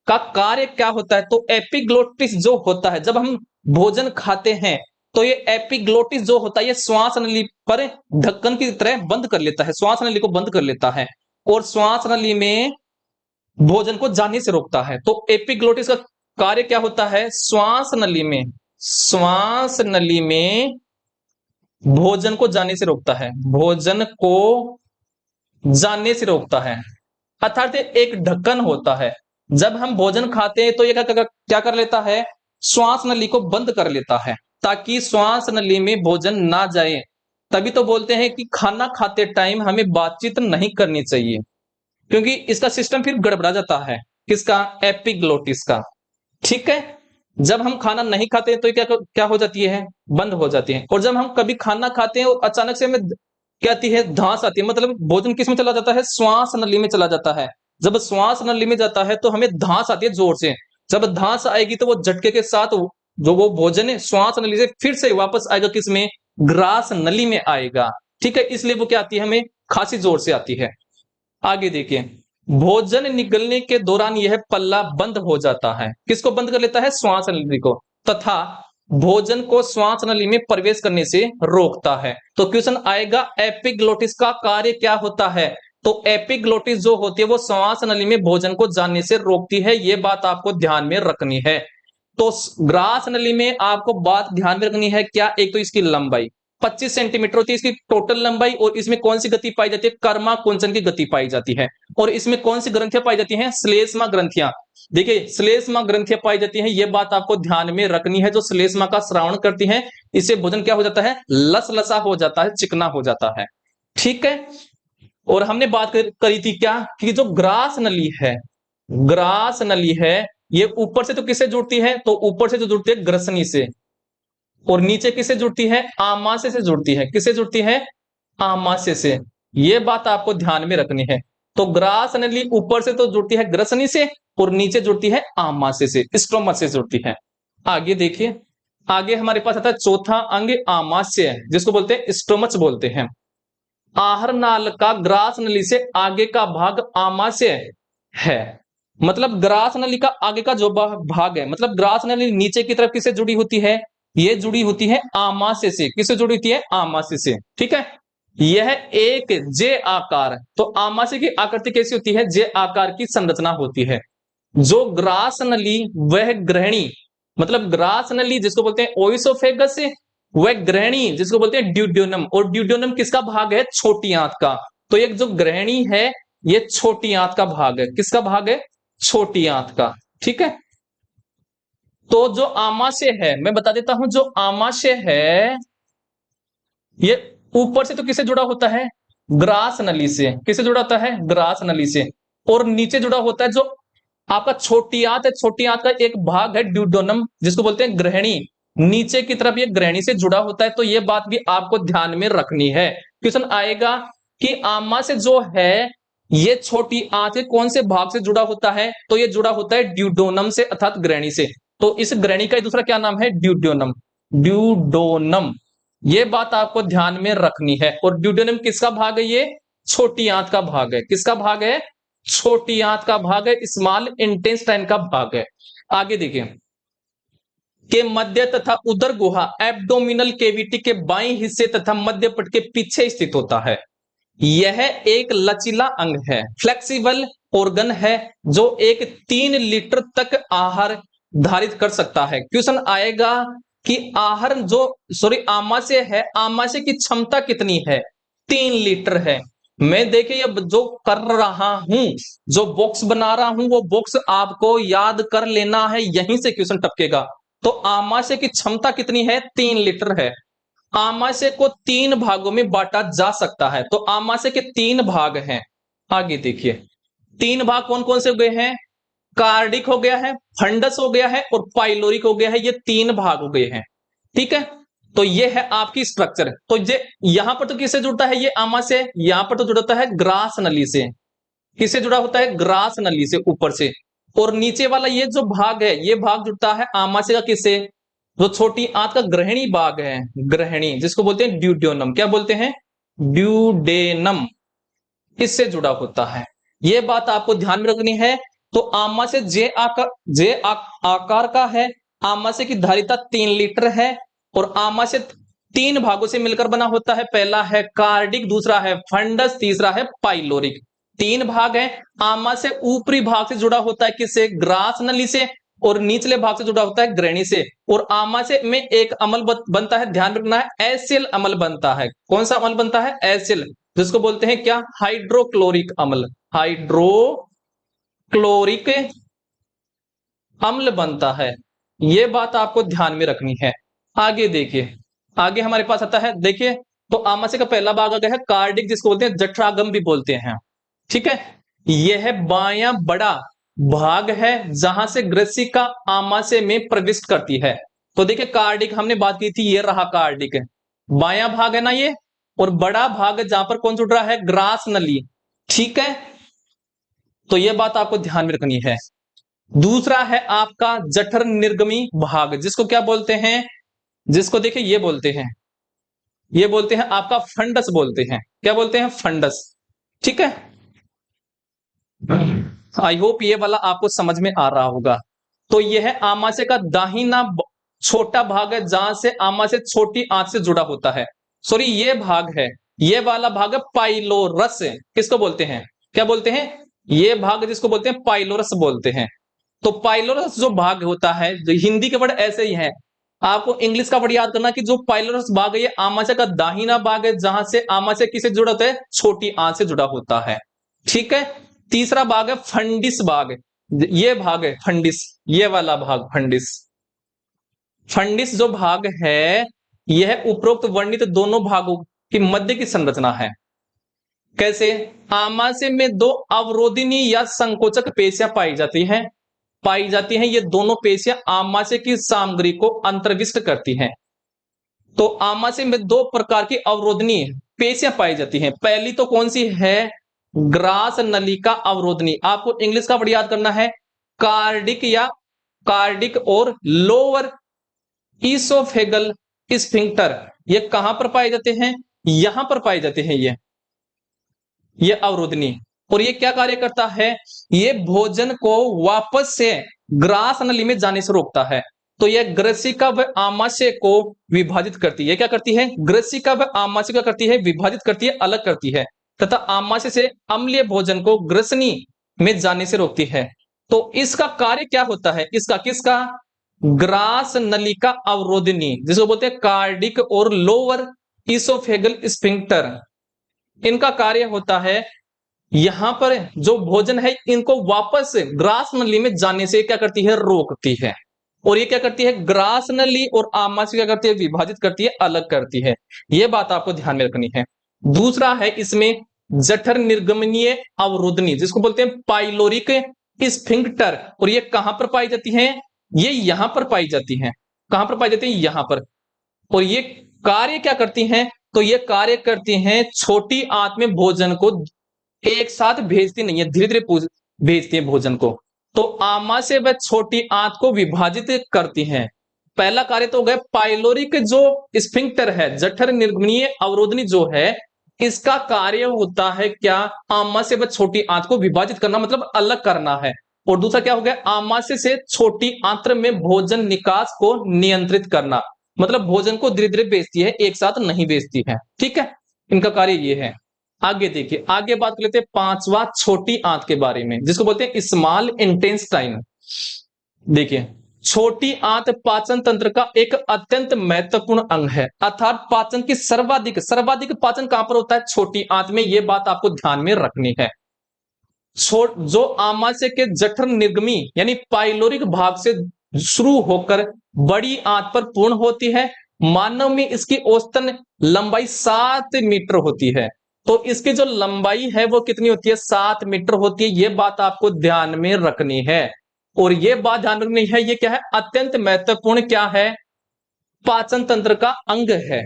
Speaker 1: का कार्य क्या होता है? तो एपिग्लोटिस जो होता है, जब हम भोजन खाते हैं तो ये एपिग्लोटिस जो होता है ये श्वास नली पर ढक्कन की तरह बंद कर लेता है, श्वास नली को बंद कर लेता है और श्वास नली में भोजन को जाने से रोकता है। तो एपिग्लोटिस का कार्य क्या होता है? श्वास नली में भोजन को जाने से रोकता है, भोजन को जाने से रोकता है। अर्थात एक ढक्कन होता है, जब हम भोजन खाते हैं तो ये क्या कर लेता है? श्वास नली को बंद कर लेता है ताकि श्वास नली में भोजन ना जाए। तभी तो बोलते हैं कि खाना खाते टाइम हमें बातचीत नहीं करनी चाहिए, क्योंकि इसका सिस्टम फिर गड़बड़ा जाता है। किसका? एपिग्लोटिस का, ठीक है। जब हम खाना नहीं खाते हैं तो क्या क्या हो जाती है? बंद हो जाती है। और जब हम कभी खाना खाते हैं और अचानक से हमें क्या आती है? धांस आती है, मतलब भोजन किस में चला जाता है? श्वास नली में चला जाता है। जब श्वास नली में जाता है तो हमें धांस आती है जोर से। जब धांस आएगी तो वो झटके के साथ जो वो भोजन है श्वास नली से फिर से वापस आएगा, किसमें? ग्रास नली में आएगा, ठीक है। इसलिए वो क्या आती है? हमें खांसी जोर से आती है। आगे देखिए, भोजन निगलने के दौरान यह पल्ला बंद हो जाता है। किसको बंद कर लेता है? श्वास नली को, तथा भोजन को श्वास नली में प्रवेश करने से रोकता है। तो क्वेश्चन आएगा एपिग्लोटिस का कार्य क्या होता है? तो एपिग्लोटिस जो होती है वो श्वास नली में भोजन को जाने से रोकती है। ये बात आपको ध्यान में रखनी है। तो ग्रास नली में आपको बात ध्यान में रखनी है क्या? एक तो इसकी लंबाई 25 सेंटीमीटर होती है इसकी टोटल लंबाई, और इसमें कौन सी गति पाई जाती है? कर्माकुंचन की गति पाई जाती है। और इसमें कौन सी ग्रंथियां पाई जाती हैं? श्लेष्मा ग्रंथियां। देखिए, श्लेष्मा ग्रंथियां पाई जाती हैं, ये बात आपको ध्यान में रखनी है। जो श्लेष्मा का श्रावण करती हैं, इससे भोजन क्या हो जाता है? लसलसा हो जाता है, चिकना हो जाता है, ठीक है। और हमने बात करी थी क्या कि जो ग्रास नली है, ग्रास नली है, ये ऊपर से तो किससे जुड़ती है? तो ऊपर से जो जुड़ती है ग्रसनी से, और नीचे किससे जुड़ती है? आमाशय से जुड़ती है। किससे जुड़ती है? आमाशय से। ये बात आपको ध्यान में रखनी है। तो ग्रास नली ऊपर से तो जुड़ती है ग्रसनी से और नीचे जुड़ती है आमाशय से, स्ट्रोमस से जुड़ती है। आगे देखिए, आगे हमारे पास आता है चौथा अंग आमाशय, जिसको बोलते हैं स्टोमच बोलते हैं। आहार नाल का ग्रास नली से आगे का भाग आमाशय है। मतलब ग्रास नली का आगे का जो भाग है, मतलब ग्रास नली नीचे की तरफ किससे जुड़ी होती है? ये जुड़ी होती है आमाशय से। किससे जुड़ी होती है? आमाशय से, ठीक है। यह एक जे आकार, तो आमाशय की आकृति कैसी होती है? जे आकार की संरचना होती है। जो ग्रास नली वह ग्रहणी, मतलब ग्रास नली जिसको बोलते हैं ओइसोफेगस, वह ग्रहणी जिसको बोलते हैं ड्यूडेनम। और ड्यूडेनम किसका भाग है? छोटी आंत का। तो एक जो ग्रहणी है ये छोटी आंत का भाग है। किसका भाग है? छोटी आंत का, ठीक है। तो जो आमाशय है, मैं बता देता हूं, जो आमाशय है ये ऊपर से तो किससे जुड़ा होता है? ग्रास नली से। किससे जुड़ा होता है? ग्रास नली से। और नीचे जुड़ा होता है जो आपका छोटी आंत है, छोटी आंत का एक भाग है ड्यूडेनम, जिसको बोलते हैं ग्रहणी, नीचे की तरफ ये ग्रहणी से जुड़ा होता है। तो ये बात भी आपको ध्यान में रखनी है। क्वेश्चन आएगा कि आमाशय जो है ये छोटी आंत के कौन से भाग से जुड़ा होता है, तो ये जुड़ा होता है ड्यूडेनम से अर्थात ग्रहणी से। तो इस ग्रहणी का दूसरा क्या नाम है? ड्यूडेनम। ड्यूडोनम, ये बात आपको ध्यान में रखनी है। और ड्यूडेनम किसका भाग है? ये छोटी आंत का भाग है। किसका भाग है? छोटी आंत का भाग है, स्मॉल इंटेस्टाइन का भाग है। आगे देखिए, के मध्य तथा उदर गुहा एब्डोमिनल केविटी के बाएं हिस्से तथा मध्य पट के पीछे स्थित होता है। यह एक लचीला अंग है, फ्लेक्सिबल ऑर्गन है, जो एक 3 लीटर तक आहार धारित कर सकता है। क्वेश्चन आएगा कि आहार जो आमाशय है, आमाशय की क्षमता कितनी है? 3 लीटर है। मैं देखिए अब जो कर रहा हूं, जो बॉक्स बना रहा हूं, वो बॉक्स आपको याद कर लेना है, यहीं से क्वेश्चन टपकेगा। तो आमाशय की क्षमता कितनी है? 3 लीटर है। आमाशय को 3 भागों में बांटा जा सकता है। तो आमाशय के 3 भाग हैं। आगे देखिए, 3 भाग कौन कौन से हो गए हैं? कार्डिक हो गया है, फंडस हो गया है और पाइलोरिक हो गया है। ये 3 भाग हो गए हैं। ठीक है, तो ये है आपकी स्ट्रक्चर। तो ये यहां पर तो किससे जुड़ता है? ये आमाशय यहां पर तो जुड़ता है ग्रास नली से। किससे जुड़ा होता है? ग्रास नली से ऊपर से। और नीचे वाला ये जो भाग है, ये भाग जुड़ता है आमाशय का किससे? जो छोटी आंत का ग्रहणी भाग है, ग्रहणी, जिसको बोलते हैं ड्यूडेनम। क्या बोलते हैं? ड्यूडेनम, इससे जुड़ा होता है। ये बात आपको ध्यान में रखनी है। तो आमाशय आकार का है। आमाशय की धारिता 3 लीटर है। और आमाशय 3 भागों से मिलकर बना होता है। पहला है कार्डिक, दूसरा है फंडस, तीसरा है पाइलोरिक। 3 भाग है। आमाशय ऊपरी भाग से जुड़ा होता है किससे? ग्रास नली से। और निचले भाग से जुड़ा होता है ग्रहणी से। और आमाशय में एक अम्ल बनता है, ध्यान रखना है, एसिल अम्ल बनता है। कौन सा अम्ल बनता है? एसिल, जिसको बोलते हैं क्या? हाइड्रोक्लोरिक अम्ल। हाइड्रोक्लोरिक अम्ल बनता है। यह बात आपको ध्यान में रखनी है। आगे देखिए, आगे हमारे पास आता है, देखिए, तो आमाशय का पहला भाग आ गया है कार्डिक, जिसको बोलते हैं जठरागम भी बोलते हैं। ठीक है, यह बायां बड़ा भाग है जहां से ग्रसिका आमाशय में प्रविष्ट करती है। तो देखिए, कार्डिक हमने बात की थी, ये रहा कार्डिक, बायां भाग है ना ये। और बड़ा भाग जहां पर कौन जुड़ रहा है? ग्रास नली। ठीक है, तो यह बात आपको ध्यान में रखनी है। दूसरा है आपका जठर निर्गमी भाग, जिसको क्या बोलते हैं? जिसको देखिए ये बोलते हैं, ये बोलते हैं आपका फंडस बोलते हैं। क्या बोलते हैं? फंडस। ठीक है, आई होप ये वाला आपको समझ में आ रहा होगा। तो यह आमाशय का दाहिना छोटा भाग है, जहां से आमाशय छोटी आंत से जुड़ा होता है। सॉरी, ये भाग है, ये वाला भाग है पाइलोरस। किसको बोलते हैं? क्या बोलते हैं? ये भाग जिसको बोलते हैं पाइलोरस बोलते हैं। तो पाइलोरस जो भाग होता है, जो हिंदी के वर्ड ऐसे ही है, आपको इंग्लिश का वर्ड याद करना कि जो पाइलोरस भाग है, ये आमाशय का दाहिना भाग है, जहां से आमाशय किससे जुड़ा होता है? छोटी आंत से जुड़ा होता है। ठीक है, तीसरा भाग है फंडिस भाग। ये भाग है फंडिस, ये वाला भाग फंडिस। फंडिस जो भाग है, यह उपरोक्त वर्णित दोनों भागों की मध्य की संरचना है। कैसे? आमाशय में 2 अवरोधिनी या संकोचक पेशियां पाई जाती हैं। ये दोनों पेशियां आमाशय की सामग्री को अंतर्विष्ट करती हैं। तो आमाशय में 2 प्रकार की अवरोधनी पेशियां पाई जाती हैं। पहली तो कौन सी है? ग्रास नलिका अवरोधनी। आपको इंग्लिश का वर्ड याद करना है, कार्डिक या कार्डिक और लोअर ईसोफेगल स्फिंक्टर। ये कहां पर पाए जाते हैं? यहां पर पाए जाते हैं ये अवरोधनी। और ये क्या कार्य करता है? ये भोजन को वापस से ग्रास नली में जाने से रोकता है। तो यह ग्रसिका व आमाशय को विभाजित करती है। क्या करती है? ग्रसिका व आमाशय क्या करती है? विभाजित करती है, अलग करती है, तथा आमाशय से अम्लीय भोजन को ग्रसनी में जाने से रोकती है। तो इसका कार्य क्या होता है? इसका किसका? ग्रास नलिका अवरोधनी, जिसको बोलते हैं कार्डिक और लोअर ईसोफेगल स्फिंक्टर। इनका कार्य होता है, यहां पर जो भोजन है इनको वापस ग्रास नली में जाने से क्या करती है? रोकती है। और ये क्या करती है? ग्रास नली और आमाशय क्या करती है? विभाजित करती है, अलग करती है। यह बात आपको ध्यान में रखनी है। दूसरा है इसमें जठर निर्गमनीय अवरोधनी, जिसको बोलते हैं पाइलोरिक स्फिंक्टर, और ये कहां पर पाई जाती है? ये यहां पर पाई जाती है। कहां पर पाई जाती है? यहां पर। और ये कार्य क्या करती हैं? तो ये कार्य करती हैं छोटी आंत में भोजन को एक साथ भेजती नहीं है, धीरे धीरे भेजती है भोजन को। तो आमाशय व छोटी आंत को विभाजित करती हैं। पहला कार्य तो हो गया पाइलोरिक, जो स्फिंक्टर है, जठर निर्गमनीय अवरोधनी जो है, इसका कार्य होता है क्या? आमाशय व छोटी आंत को विभाजित करना, मतलब अलग करना है। और दूसरा क्या हो गया? आमाशय से छोटी आंत्र में भोजन निकास को नियंत्रित करना, मतलब भोजन को धीरे धीरे भेजती है, एक साथ नहीं भेजती है। ठीक है, इनका कार्य ये है। आगे देखिए, आगे बात कर लेते हैं पांचवा छोटी आंत के बारे में, जिसको बोलते हैं स्मॉल इंटेस्टाइन। देखिए, छोटी आंत पाचन तंत्र का एक अत्यंत महत्वपूर्ण अंग है, अर्थात पाचन की सर्वाधिक सर्वाधिक पाचन कहां पर होता है? छोटी आंत में। यह बात आपको ध्यान में रखनी है। जो आमाशय के जठर निर्गमी यानी पाइलोरिक भाग से शुरू होकर बड़ी आंत पर पूर्ण होती है। मानव में इसकी औसतन लंबाई 7 मीटर होती है। तो इसकी जो लंबाई है वो कितनी होती है? 7 मीटर होती है। ये बात आपको ध्यान में रखनी है। और ये बात ध्यान रखनी है, ये क्या है? अत्यंत महत्वपूर्ण क्या है? पाचन तंत्र का अंग है।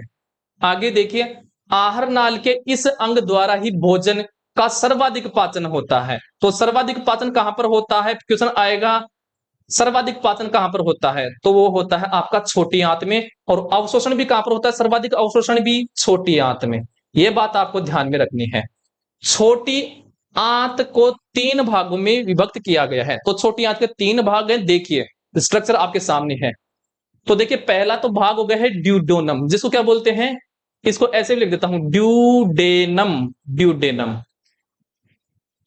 Speaker 1: आगे देखिए, आहार नाल के इस अंग द्वारा ही भोजन का सर्वाधिक पाचन होता है। तो सर्वाधिक पाचन कहां पर होता है? क्वेश्चन आएगा, सर्वाधिक पाचन कहां पर होता है? तो वो होता है आपका छोटी आंत में। और अवशोषण भी कहां पर होता है? सर्वाधिक अवशोषण भी छोटी आंत में। यह बात आपको ध्यान में रखनी है। छोटी आंत को 3 भागों में विभक्त किया गया है। तो छोटी आंत के 3 भाग हैं, देखिए स्ट्रक्चर आपके सामने है। तो देखिए, पहला तो भाग हो गया है ड्यूडोनम, जिसको क्या बोलते हैं? इसको ऐसे भी लिख देता हूं, ड्यूडेनम। ड्यूडेनम,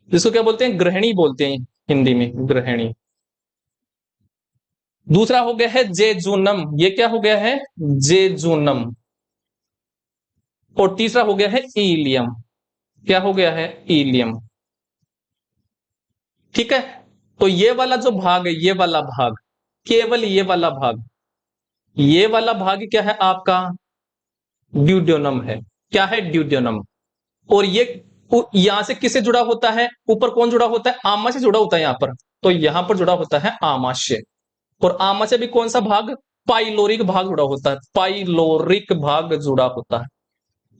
Speaker 1: जिसको क्या बोलते हैं? ग्रहणी बोलते हैं हिंदी में, ग्रहणी। दूसरा हो गया है जेजूनम, ये क्या हो गया है? जेजूनम। और तीसरा हो गया है ईलियम। क्या हो गया है? ईलियम। ठीक है, तो ये वाला जो भाग है, ये वाला भाग, केवल ये वाला भाग, ये वाला भाग क्या है आपका? ड्यूडेनम है। क्या है? ड्यूडेनम। और ये यहां से किससे जुड़ा होता है? ऊपर कौन जुड़ा होता है? आमाशय जुड़ा होता है यहां पर। तो यहां पर जुड़ा होता है आमाशय। और आमाशय भी कौन सा भाग? पाइलोरिक भाग जुड़ा होता है। पाइलोरिक भाग जुड़ा होता है।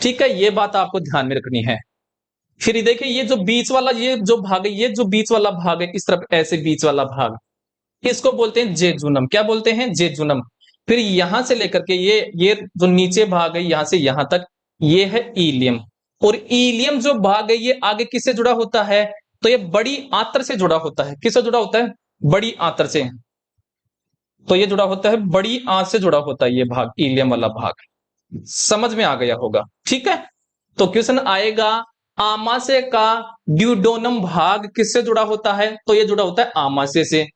Speaker 1: ठीक है, ये बात आपको ध्यान में रखनी है। फिर देखिए, ये जो बीच वाला, ये जो भाग है, ये जो बीच वाला भाग है, इस तरफ ऐसे बीच वाला भाग, इसको बोलते हैं जेजुनम। क्या बोलते हैं? जेजुनम। फिर यहां से लेकर के ये जो नीचे भाग है, यहां से यहां तक, ये है ईलियम। और ईलियम जो भाग है, ये आगे किससे जुड़ा होता है? तो ये बड़ी आंत्र से जुड़ा होता है। किससे जुड़ा होता है? बड़ी आंत्र से। तो ये जुड़ा होता है बड़ी आंत से जुड़ा होता है, ये भाग, ईलियम वाला भाग। समझ में आ गया होगा। ठीक है, तो क्वेश्चन आएगा, आमाशय का ड्यूडोनम भाग किससे जुड़ा होता है? तो ये जुड़ा होता है आमाशय से।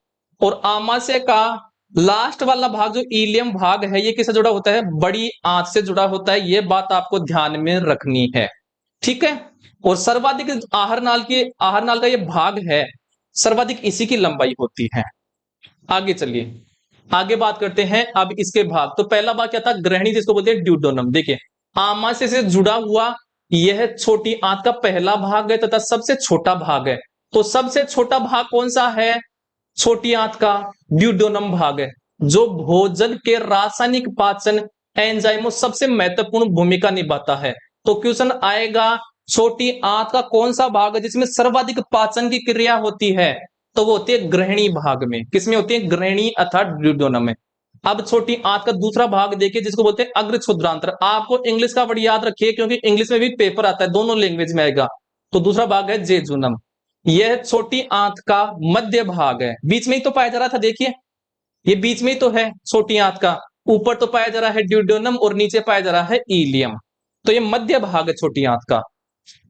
Speaker 1: और आमाशय का लास्ट वाला भाग जो ईलियम भाग है, ये किससे जुड़ा होता है? बड़ी आंत से जुड़ा होता है। ये बात आपको ध्यान में रखनी है। ठीक है, और सर्वाधिक आहार नाल का ये भाग है, सर्वाधिक इसी की लंबाई होती है। आगे चलिए, आगे बात करते हैं अब इसके भाग। तो पहला भाग क्या था? ग्रहणी, जिसको बोलते हैं ड्यूडोनम। देखिए, आमाशय से जुड़ा हुआ यह छोटी आंत का पहला भाग है तथा सबसे छोटा भाग है। तो सबसे छोटा भाग कौन सा है? छोटी आंत का ड्यूडोनम भाग है, जो भोजन के रासायनिक पाचन एंजाइमों सबसे महत्वपूर्ण भूमिका निभाता है। तो क्वेश्चन आएगा, छोटी आंत का कौन सा भाग है जिसमें सर्वाधिक पाचन की क्रिया होती है? तो वो होती है ग्रहणी भाग में। किसमें होती है? ग्रहणी अर्थात ड्यूडोनम में। अब छोटी आंत का दूसरा भाग देखिए, जिसको बोलते हैं अग्र क्षुद्रांत्र। आपको इंग्लिश का वर्ड याद रखिए, क्योंकि इंग्लिश में भी पेपर आता है, दोनों लैंग्वेज में आएगा। तो दूसरा भाग है जेजुनम। यह छोटी आंत का मध्य भाग है, बीच में ही तो पाया जा रहा था। देखिए, ये बीच में ही तो है छोटी आंत का। ऊपर तो पाया जा रहा है ड्यूडोनम और नीचे पाया जा रहा है ईलियम। तो ये मध्य भाग है छोटी आंत का।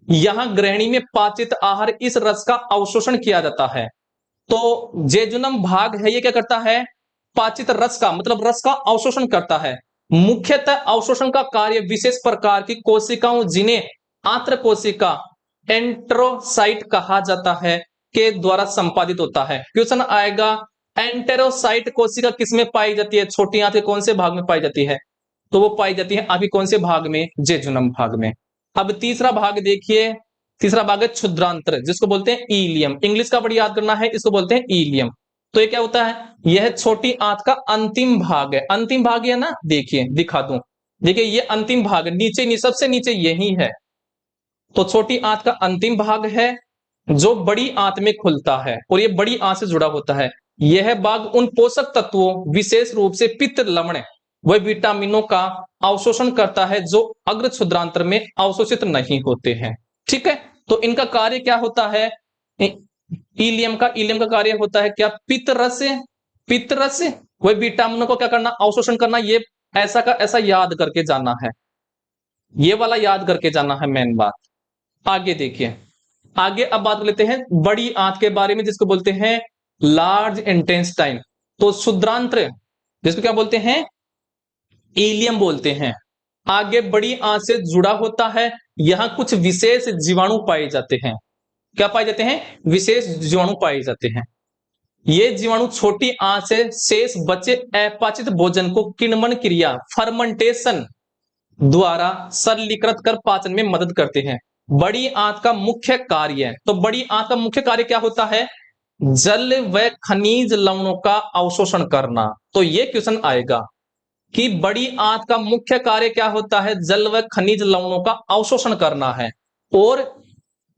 Speaker 1: यहां ग्रहणी में पाचित आहार इस रस का अवशोषण किया जाता है। तो जेजुनम भाग है, ये क्या करता है? पाचित रस का, मतलब रस का अवशोषण करता है। मुख्यतः अवशोषण का कार्य विशेष प्रकार की कोशिकाओं, जिन्हें आंत्र कोशिका एंटेरोसाइट कहा जाता है, के द्वारा संपादित होता है। क्वेश्चन आएगा, एंटेरोसाइट कोशिका किसमें पाई जाती है? छोटी आंत के कौन से भाग में पाई जाती है? तो वो पाई जाती है अभी कौन से भाग में? जेजुनम भाग में। अब तीसरा भाग देखिए, तीसरा भाग है क्षुद्रांत्र, जिसको बोलते हैं ईलियम। इंग्लिश का वर्ड याद करना है, इसको बोलते हैं ईलियम। तो ये क्या होता है, यह छोटी आंत का अंतिम भाग है। अंतिम भाग है ना, देखिए दिखा दूं, देखिए ये अंतिम भाग नीचे, सबसे नीचे यही है। तो छोटी आंत का अंतिम भाग है जो बड़ी आंत में खुलता है और ये बड़ी आंत से जुड़ा होता है। यह भाग उन पोषक तत्वों, विशेष रूप से पित्त, लवण व विटामिनों का अवशोषण करता है जो अग्र क्षुद्रांत्र में अवशोषित नहीं होते हैं। ठीक है, तो इनका कार्य क्या होता है, इलियम का कार्य होता है क्या, पित्त रस व विटामिनों को क्या करना, अवशोषण करना। ये ऐसा का ऐसा याद करके जाना है, ये वाला याद करके जाना है मेन बात। आगे देखिए, आगे अब बात कर लेते हैं बड़ी आंत के बारे में, जिसको बोलते हैं लार्ज इंटेस्टाइन। तो क्षुद्रांत्र जिसको क्या बोलते हैं, इलियम बोलते हैं, आगे बड़ी आंत से जुड़ा होता है। यहां कुछ विशेष जीवाणु पाए जाते हैं। क्या पाए जाते हैं, विशेष जीवाणु पाए जाते हैं। ये जीवाणु छोटी आंत से शेष बचे अपाचित भोजन को किण्वन क्रिया, फर्मेंटेशन द्वारा सरलीकृत कर पाचन में मदद करते हैं। बड़ी आंत का मुख्य कार्य, तो बड़ी आंत का मुख्य कार्य क्या होता है, जल व खनिज लवणों का अवशोषण करना। तो ये क्वेश्चन आएगा कि बड़ी आंत का मुख्य कार्य क्या होता है, जल व खनिज लवणों का अवशोषण करना है और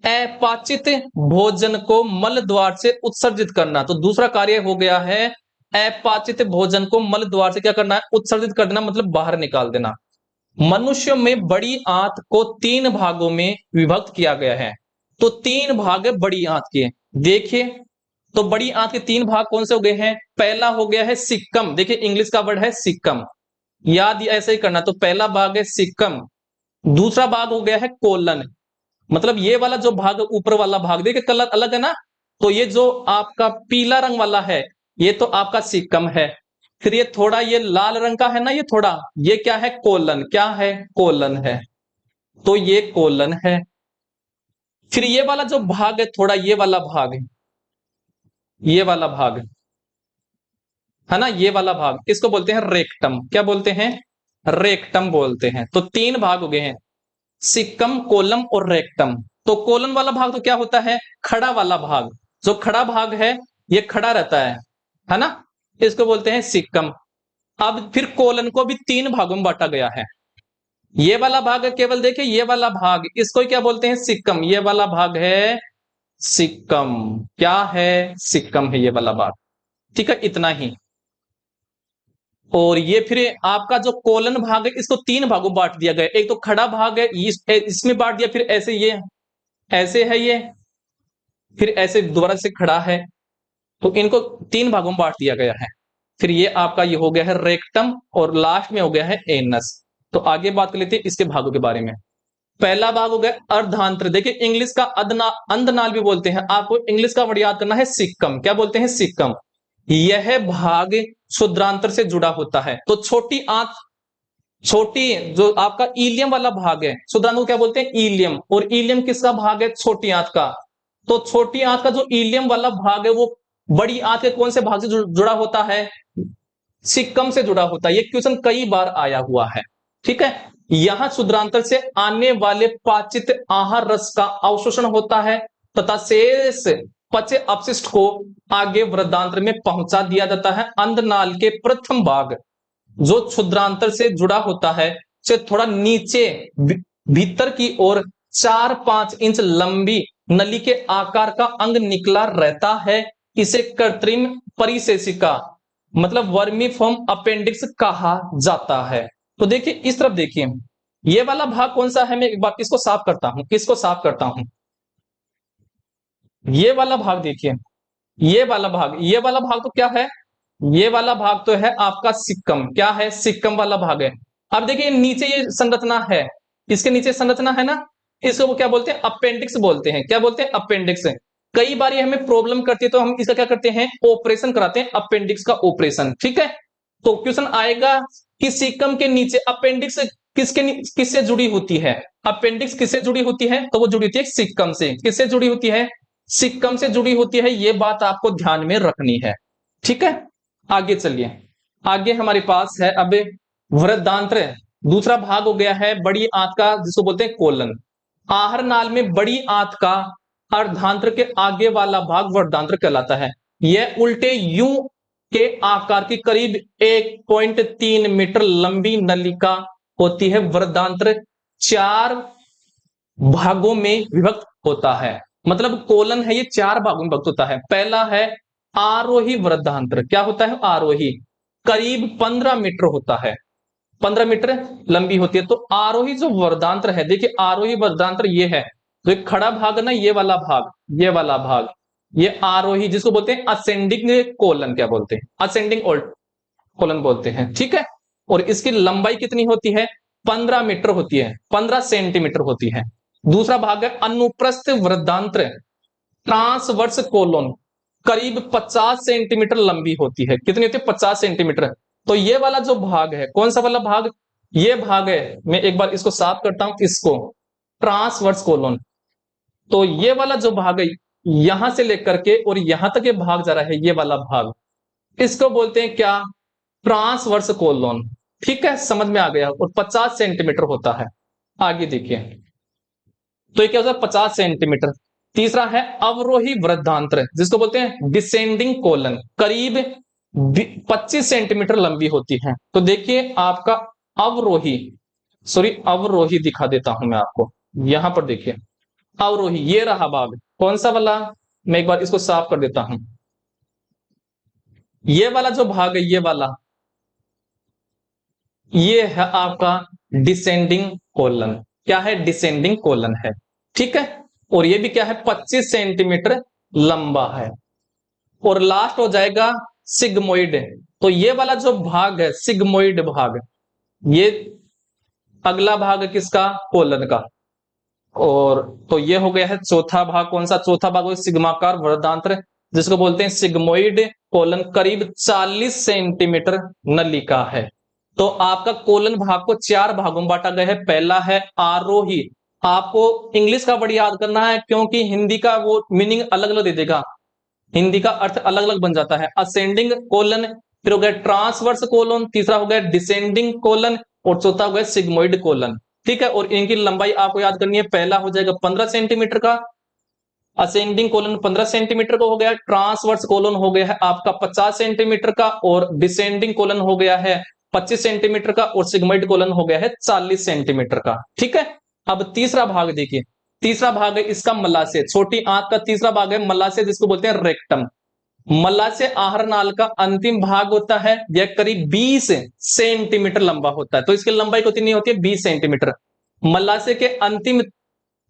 Speaker 1: अपाचित भोजन को मल द्वार से उत्सर्जित करना। तो दूसरा कार्य हो गया है अपाचित भोजन को मल द्वार से क्या करना है, उत्सर्जित कर देना, मतलब बाहर निकाल देना। मनुष्य में बड़ी आंत को 3 भागों में विभक्त किया गया है। तो 3 भाग है बड़ी आंत के, देखिए। तो बड़ी आंत के 3 भाग कौन से हो गए हैं, पहला हो गया है सिक्कम, देखिए इंग्लिश का वर्ड है सिक्कम, याद ऐसे ही करना। तो पहला भाग है सिक्कम, दूसरा भाग हो गया है कोलन, मतलब ये वाला जो भाग ऊपर वाला भाग, देखिए कलर अलग है ना। तो ये जो आपका पीला रंग वाला है ये तो आपका सिक्कम है, फिर ये थोड़ा ये लाल रंग का है ना, ये थोड़ा, ये क्या है, कोलन, क्या है, कोलन है। तो ये कोलन है। फिर ये वाला जो भाग है थोड़ा, ये वाला भाग है, ये वाला भाग है ना, ये वाला भाग, इसको बोलते हैं रेक्टम। क्या बोलते हैं, रेक्टम बोलते हैं। तो 3 भाग हो गए हैं, सिक्कम, कोलम और रेक्टम। तो कोलन वाला भाग तो क्या होता है, खड़ा वाला भाग, जो खड़ा भाग है ये खड़ा रहता है ना, इसको बोलते हैं सिक्कम। अब फिर कोलन को भी 3 भागों में बांटा गया है। ये वाला भाग है केवल, देखिए ये वाला भाग, इसको क्या बोलते हैं, सिक्कम। ये वाला भाग है सिक्कम, क्या है, सिक्कम है ये वाला भाग। ठीक है, इतना ही। और ये फिर आपका जो कोलन भाग है इसको 3 भागों बांट दिया गया। एक तो खड़ा भाग है, इसमें बांट दिया, फिर ऐसे ये ऐसे है ये, फिर ऐसे दोबारा से खड़ा है, तो इनको 3 भागों में बांट दिया गया है। फिर ये आपका ये हो गया है रेक्टम और लास्ट में हो गया है एनस। तो आगे बात कर लेते हैं इसके भागों के बारे में। पहला भाग हो गया अर्धांत्र, देखिए इंग्लिश का अंधनाल भी बोलते हैं, आपको इंग्लिश का वर्ड याद करना है सिक्कम। क्या बोलते हैं, सिक्कम। यह भाग क्षुद्रांत्र से जुड़ा होता है। तो छोटी आंत, छोटी जो आपका इलियम वाला भाग है, क्षुद्रांत को क्या बोलते हैं, इलियम। और इलियम किसका भाग है, छोटी आंत का। तो छोटी आंत का जो इलियम वाला भाग है वो बड़ी आंत के कौन से भाग से जुड़ा होता है, सिक्कम से जुड़ा होता है। ये क्वेश्चन कई बार आया हुआ है। ठीक है, यहां क्षुद्रांतर से आने वाले पाचित आहार रस का अवशोषण होता है तथा शेष पचे अपशिष्ट को आगे वृद्धांत्र में पहुंचा दिया जाता है। अंधनाल के प्रथम भाग जो क्षुद्रांतर से जुड़ा होता है से थोड़ा नीचे भीतर की ओर 4-5 इंच लंबी नली के आकार का अंग निकला रहता है। इसे कृत्रिम परिशेषिका मतलब वर्मीफॉर्म अपेंडिक्स कहा जाता है। तो देखिए इस तरफ देखिए, ये वाला भाग कौन सा है, मैं एक बार इसको साफ करता हूं, इसको साफ करता हूं। ये वाला भाग देखिए, ये वाला भाग, ये वाला भाग तो क्या है, ये वाला भाग तो है आपका सिक्कम। क्या है, सिक्कम वाला भाग है। अब देखिए नीचे ये संरचना है, इसके नीचे संरचना है ना, इसको वो क्या बोलते हैं, अपेंडिक्स बोलते हैं। क्या बोलते हैं, अपेंडिक्स। कई बार ये हमें प्रॉब्लम करती है तो हम इसका क्या करते हैं, ऑपरेशन कराते हैं, अपेंडिक्स का ऑपरेशन। ठीक है, तो क्वेश्चन आएगा कि सिक्कम के नीचे अपेंडिक्स किससे जुड़ी होती है, अपेंडिक्स किससे जुड़ी होती है, तो वो जुड़ी होती है सिक्कम से। किससे जुड़ी होती है, सिक्कम से जुड़ी होती है। ये बात आपको ध्यान में रखनी है। ठीक है, आगे चलिए। आगे हमारे पास है अब वृद्धांत्र, दूसरा भाग हो गया है बड़ी आंत का, जिसको बोलते हैं कोलन। आहर नाल में बड़ी आंत का अर्धांत्र के आगे वाला भाग वर्धांत्र कहलाता है। यह उल्टे यू के आकार की करीब 1.3 मीटर लंबी नलिका होती है। वर्धांत्र 4 भागों में विभक्त होता है। मतलब कोलन है ये 4 भागों में विभक्त होता है। पहला है आरोही वर्धांत्र। क्या होता है आरोही? करीब 15 मीटर होता है, 15 मीटर लंबी होती है। तो आरोही जो वर्धांत्र है, देखिए आरोही वर्धांत्र ये है, तो एक खड़ा भाग ना, ये वाला भाग, ये वाला भाग, ये आरोही, जिसको बोलते हैं असेंडिंग कोलन। क्या बोलते हैं? असेंडिंग कोलन बोलते हैं। ठीक है। और इसकी लंबाई कितनी होती है? 15 मीटर होती है, 15 सेंटीमीटर होती है। दूसरा भाग है अनुप्रस्थ वर्धांत्र ट्रांसवर्स कोलोन, करीब 50 सेंटीमीटर लंबी होती है। कितनी होती है? 50 सेंटीमीटर। तो ये वाला जो भाग है, कौन सा वाला भाग? ये भाग है, मैं एक बार इसको साफ करता हूं, इसको ट्रांसवर्स कोलोन। तो ये वाला जो भाग है, यहां से लेकर के और यहां तक ये भाग जा रहा है, ये वाला भाग, इसको बोलते हैं क्या? Transverse colon. ठीक है, समझ में आ गया। और 50 सेंटीमीटर होता है। आगे देखिए, तो ये क्या होता है? 50 सेंटीमीटर। तीसरा है अवरोही वृद्धांत्र, जिसको बोलते हैं डिसेंडिंग कोलन, करीब 25 सेंटीमीटर लंबी होती है। तो देखिए आपका अवरोही, सॉरी अवरोही दिखा देता हूं मैं आपको, यहां पर देखिए अवरोही, ये रहा भाग, कौन सा वाला? मैं एक बार इसको साफ कर देता हूं। ये वाला जो भाग है, ये वाला, ये है आपका डिसेंडिंग कोलन। क्या है? डिसेंडिंग कोलन है। ठीक है। और ये भी क्या है? 25 सेंटीमीटर लंबा है। और लास्ट हो जाएगा सिग्मोइड। तो ये वाला जो भाग है सिग्मोइड भाग, ये अगला भाग है किसका? कोलन का। और तो ये हो गया है चौथा भाग। कौन सा चौथा भाग? सिग्माकार वर्धांत्र, जिसको बोलते हैं सिग्मोइड कोलन, करीब 40 सेंटीमीटर नलिका है। तो आपका कोलन भाग को 4 भागों में बांटा गया है। पहला है आरोही। आपको इंग्लिश का वर्ड याद करना है, क्योंकि हिंदी का वो मीनिंग अलग अलग दे देगा, हिंदी का अर्थ अलग अलग बन जाता है। असेंडिंग कोलन, फिर हो गया ट्रांसवर्स कोलन, तीसरा हो गया डिसेंडिंग कोलन, और चौथा हो गया सिग्मोइड कोलन। ठीक है। और इनकी लंबाई आपको याद करनी है। पहला हो जाएगा 15 सेंटीमीटर का, असेंडिंग कोलन 15 सेंटीमीटर का हो गया, ट्रांसवर्स कोलन हो गया है आपका 50 सेंटीमीटर का, और डिसेंडिंग कोलन हो गया है 25 सेंटीमीटर का, और सिग्मोइड कोलन हो गया है 40 सेंटीमीटर का। ठीक है। अब तीसरा भाग देखिए, तीसरा भाग है इसका मलाशय, छोटी आंत का तीसरा भाग है मलाशय, जिसको बोलते हैं रेक्टम। मलाशय आहार नाल का अंतिम भाग होता है, यह करीब 20 सेंटीमीटर लंबा होता है। तो इसकी लंबाई कितनी होती है? 20 सेंटीमीटर। मलाशय के अंतिम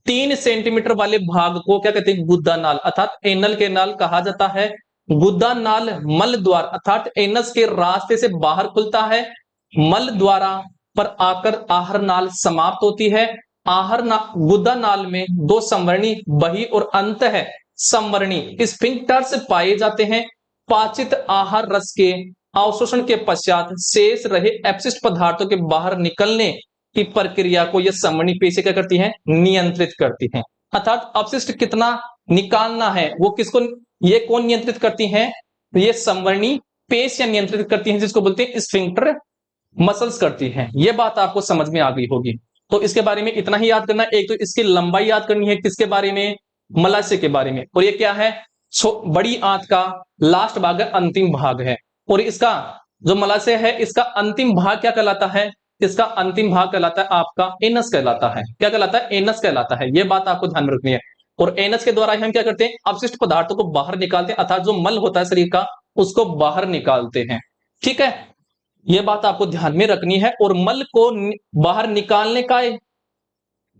Speaker 1: 3 सेंटीमीटर वाले भाग को क्या कहते हैं? गुदा नाल अर्थात एनल के नाल कहा जाता है। गुदा नाल मल द्वार अर्थात एनस के रास्ते से बाहर खुलता है, मल द्वारा पर आकर आहार नाल समाप्त होती है। गुदा नाल में 2 संवर्णी बही और अंत है संवर्णी स्फिंक्टर्स पाए जाते हैं। पाचित आहार रस के अवशोषण के पश्चात शेष रहे अपशिष्ट पदार्थों के बाहर निकलने की प्रक्रिया को यह संवर्णी पेशी क्या करती है? नियंत्रित करती है। अर्थात अपशिष्ट कितना निकालना है वो किसको, ये कौन नियंत्रित करती है? ये संवर्णी पेशियां नियंत्रित करती हैं, जिसको बोलते हैं स्फिंक्टर मसल्स करती हैं। ये बात आपको समझ में आ गई होगी। तो इसके बारे में इतना ही याद करना। एक तो इसकी लंबाई याद करनी है, किसके बारे में? मलाशय के बारे में। और ये क्या है? बड़ी आंत का लास्ट भाग है, अंतिम भाग है। और इसका जो मलाशय है, इसका अंतिम भाग क्या कहलाता है? इसका अंतिम भाग कहलाता है आपका एनस कहलाता है। क्या कहलाता है? एनस कहलाता है। यह बात आपको ध्यान में रखनी है। और एनस के द्वारा हम क्या करते हैं? अपशिष्ट पदार्थों को बाहर निकालते हैं, अर्थात जो मल होता है शरीर का उसको बाहर निकालते हैं। ठीक है। यह बात आपको ध्यान में रखनी है। और मल को बाहर निकालने का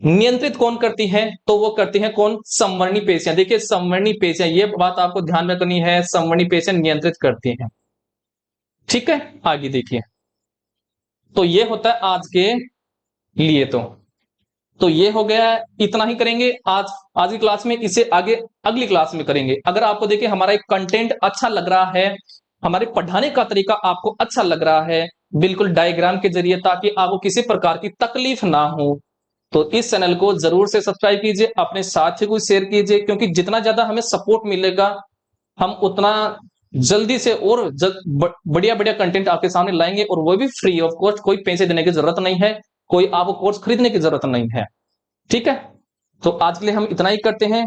Speaker 1: नियंत्रित कौन करती है? तो वो करती है कौन? संवर्णी पेशियां। देखिए संवर्णी पेशियां, ये बात आपको ध्यान में रखनी है, संवर्णी पेशियां नियंत्रित करती हैं। ठीक है। आगे देखिए, तो ये होता है आज के लिए। तो ये हो गया, इतना ही करेंगे आज की क्लास में। इसे आगे अगली क्लास में करेंगे। अगर आपको देखिए हमारा एक कंटेंट अच्छा लग रहा है, हमारे पढ़ाने का तरीका आपको अच्छा लग रहा है, बिल्कुल डायग्राम के जरिए, ताकि आपको किसी प्रकार की तकलीफ ना हो, तो इस चैनल को जरूर से सब्सक्राइब कीजिए, अपने साथियों को शेयर कीजिए, क्योंकि जितना ज्यादा हमें सपोर्ट मिलेगा, हम उतना जल्दी से और बढ़िया बढ़िया कंटेंट आपके सामने लाएंगे, और वो भी फ्री ऑफ कॉस्ट। कोई पैसे देने की जरूरत नहीं है, कोई आपको कोर्स खरीदने की जरूरत नहीं है। ठीक है। तो आज के लिए हम इतना ही करते हैं।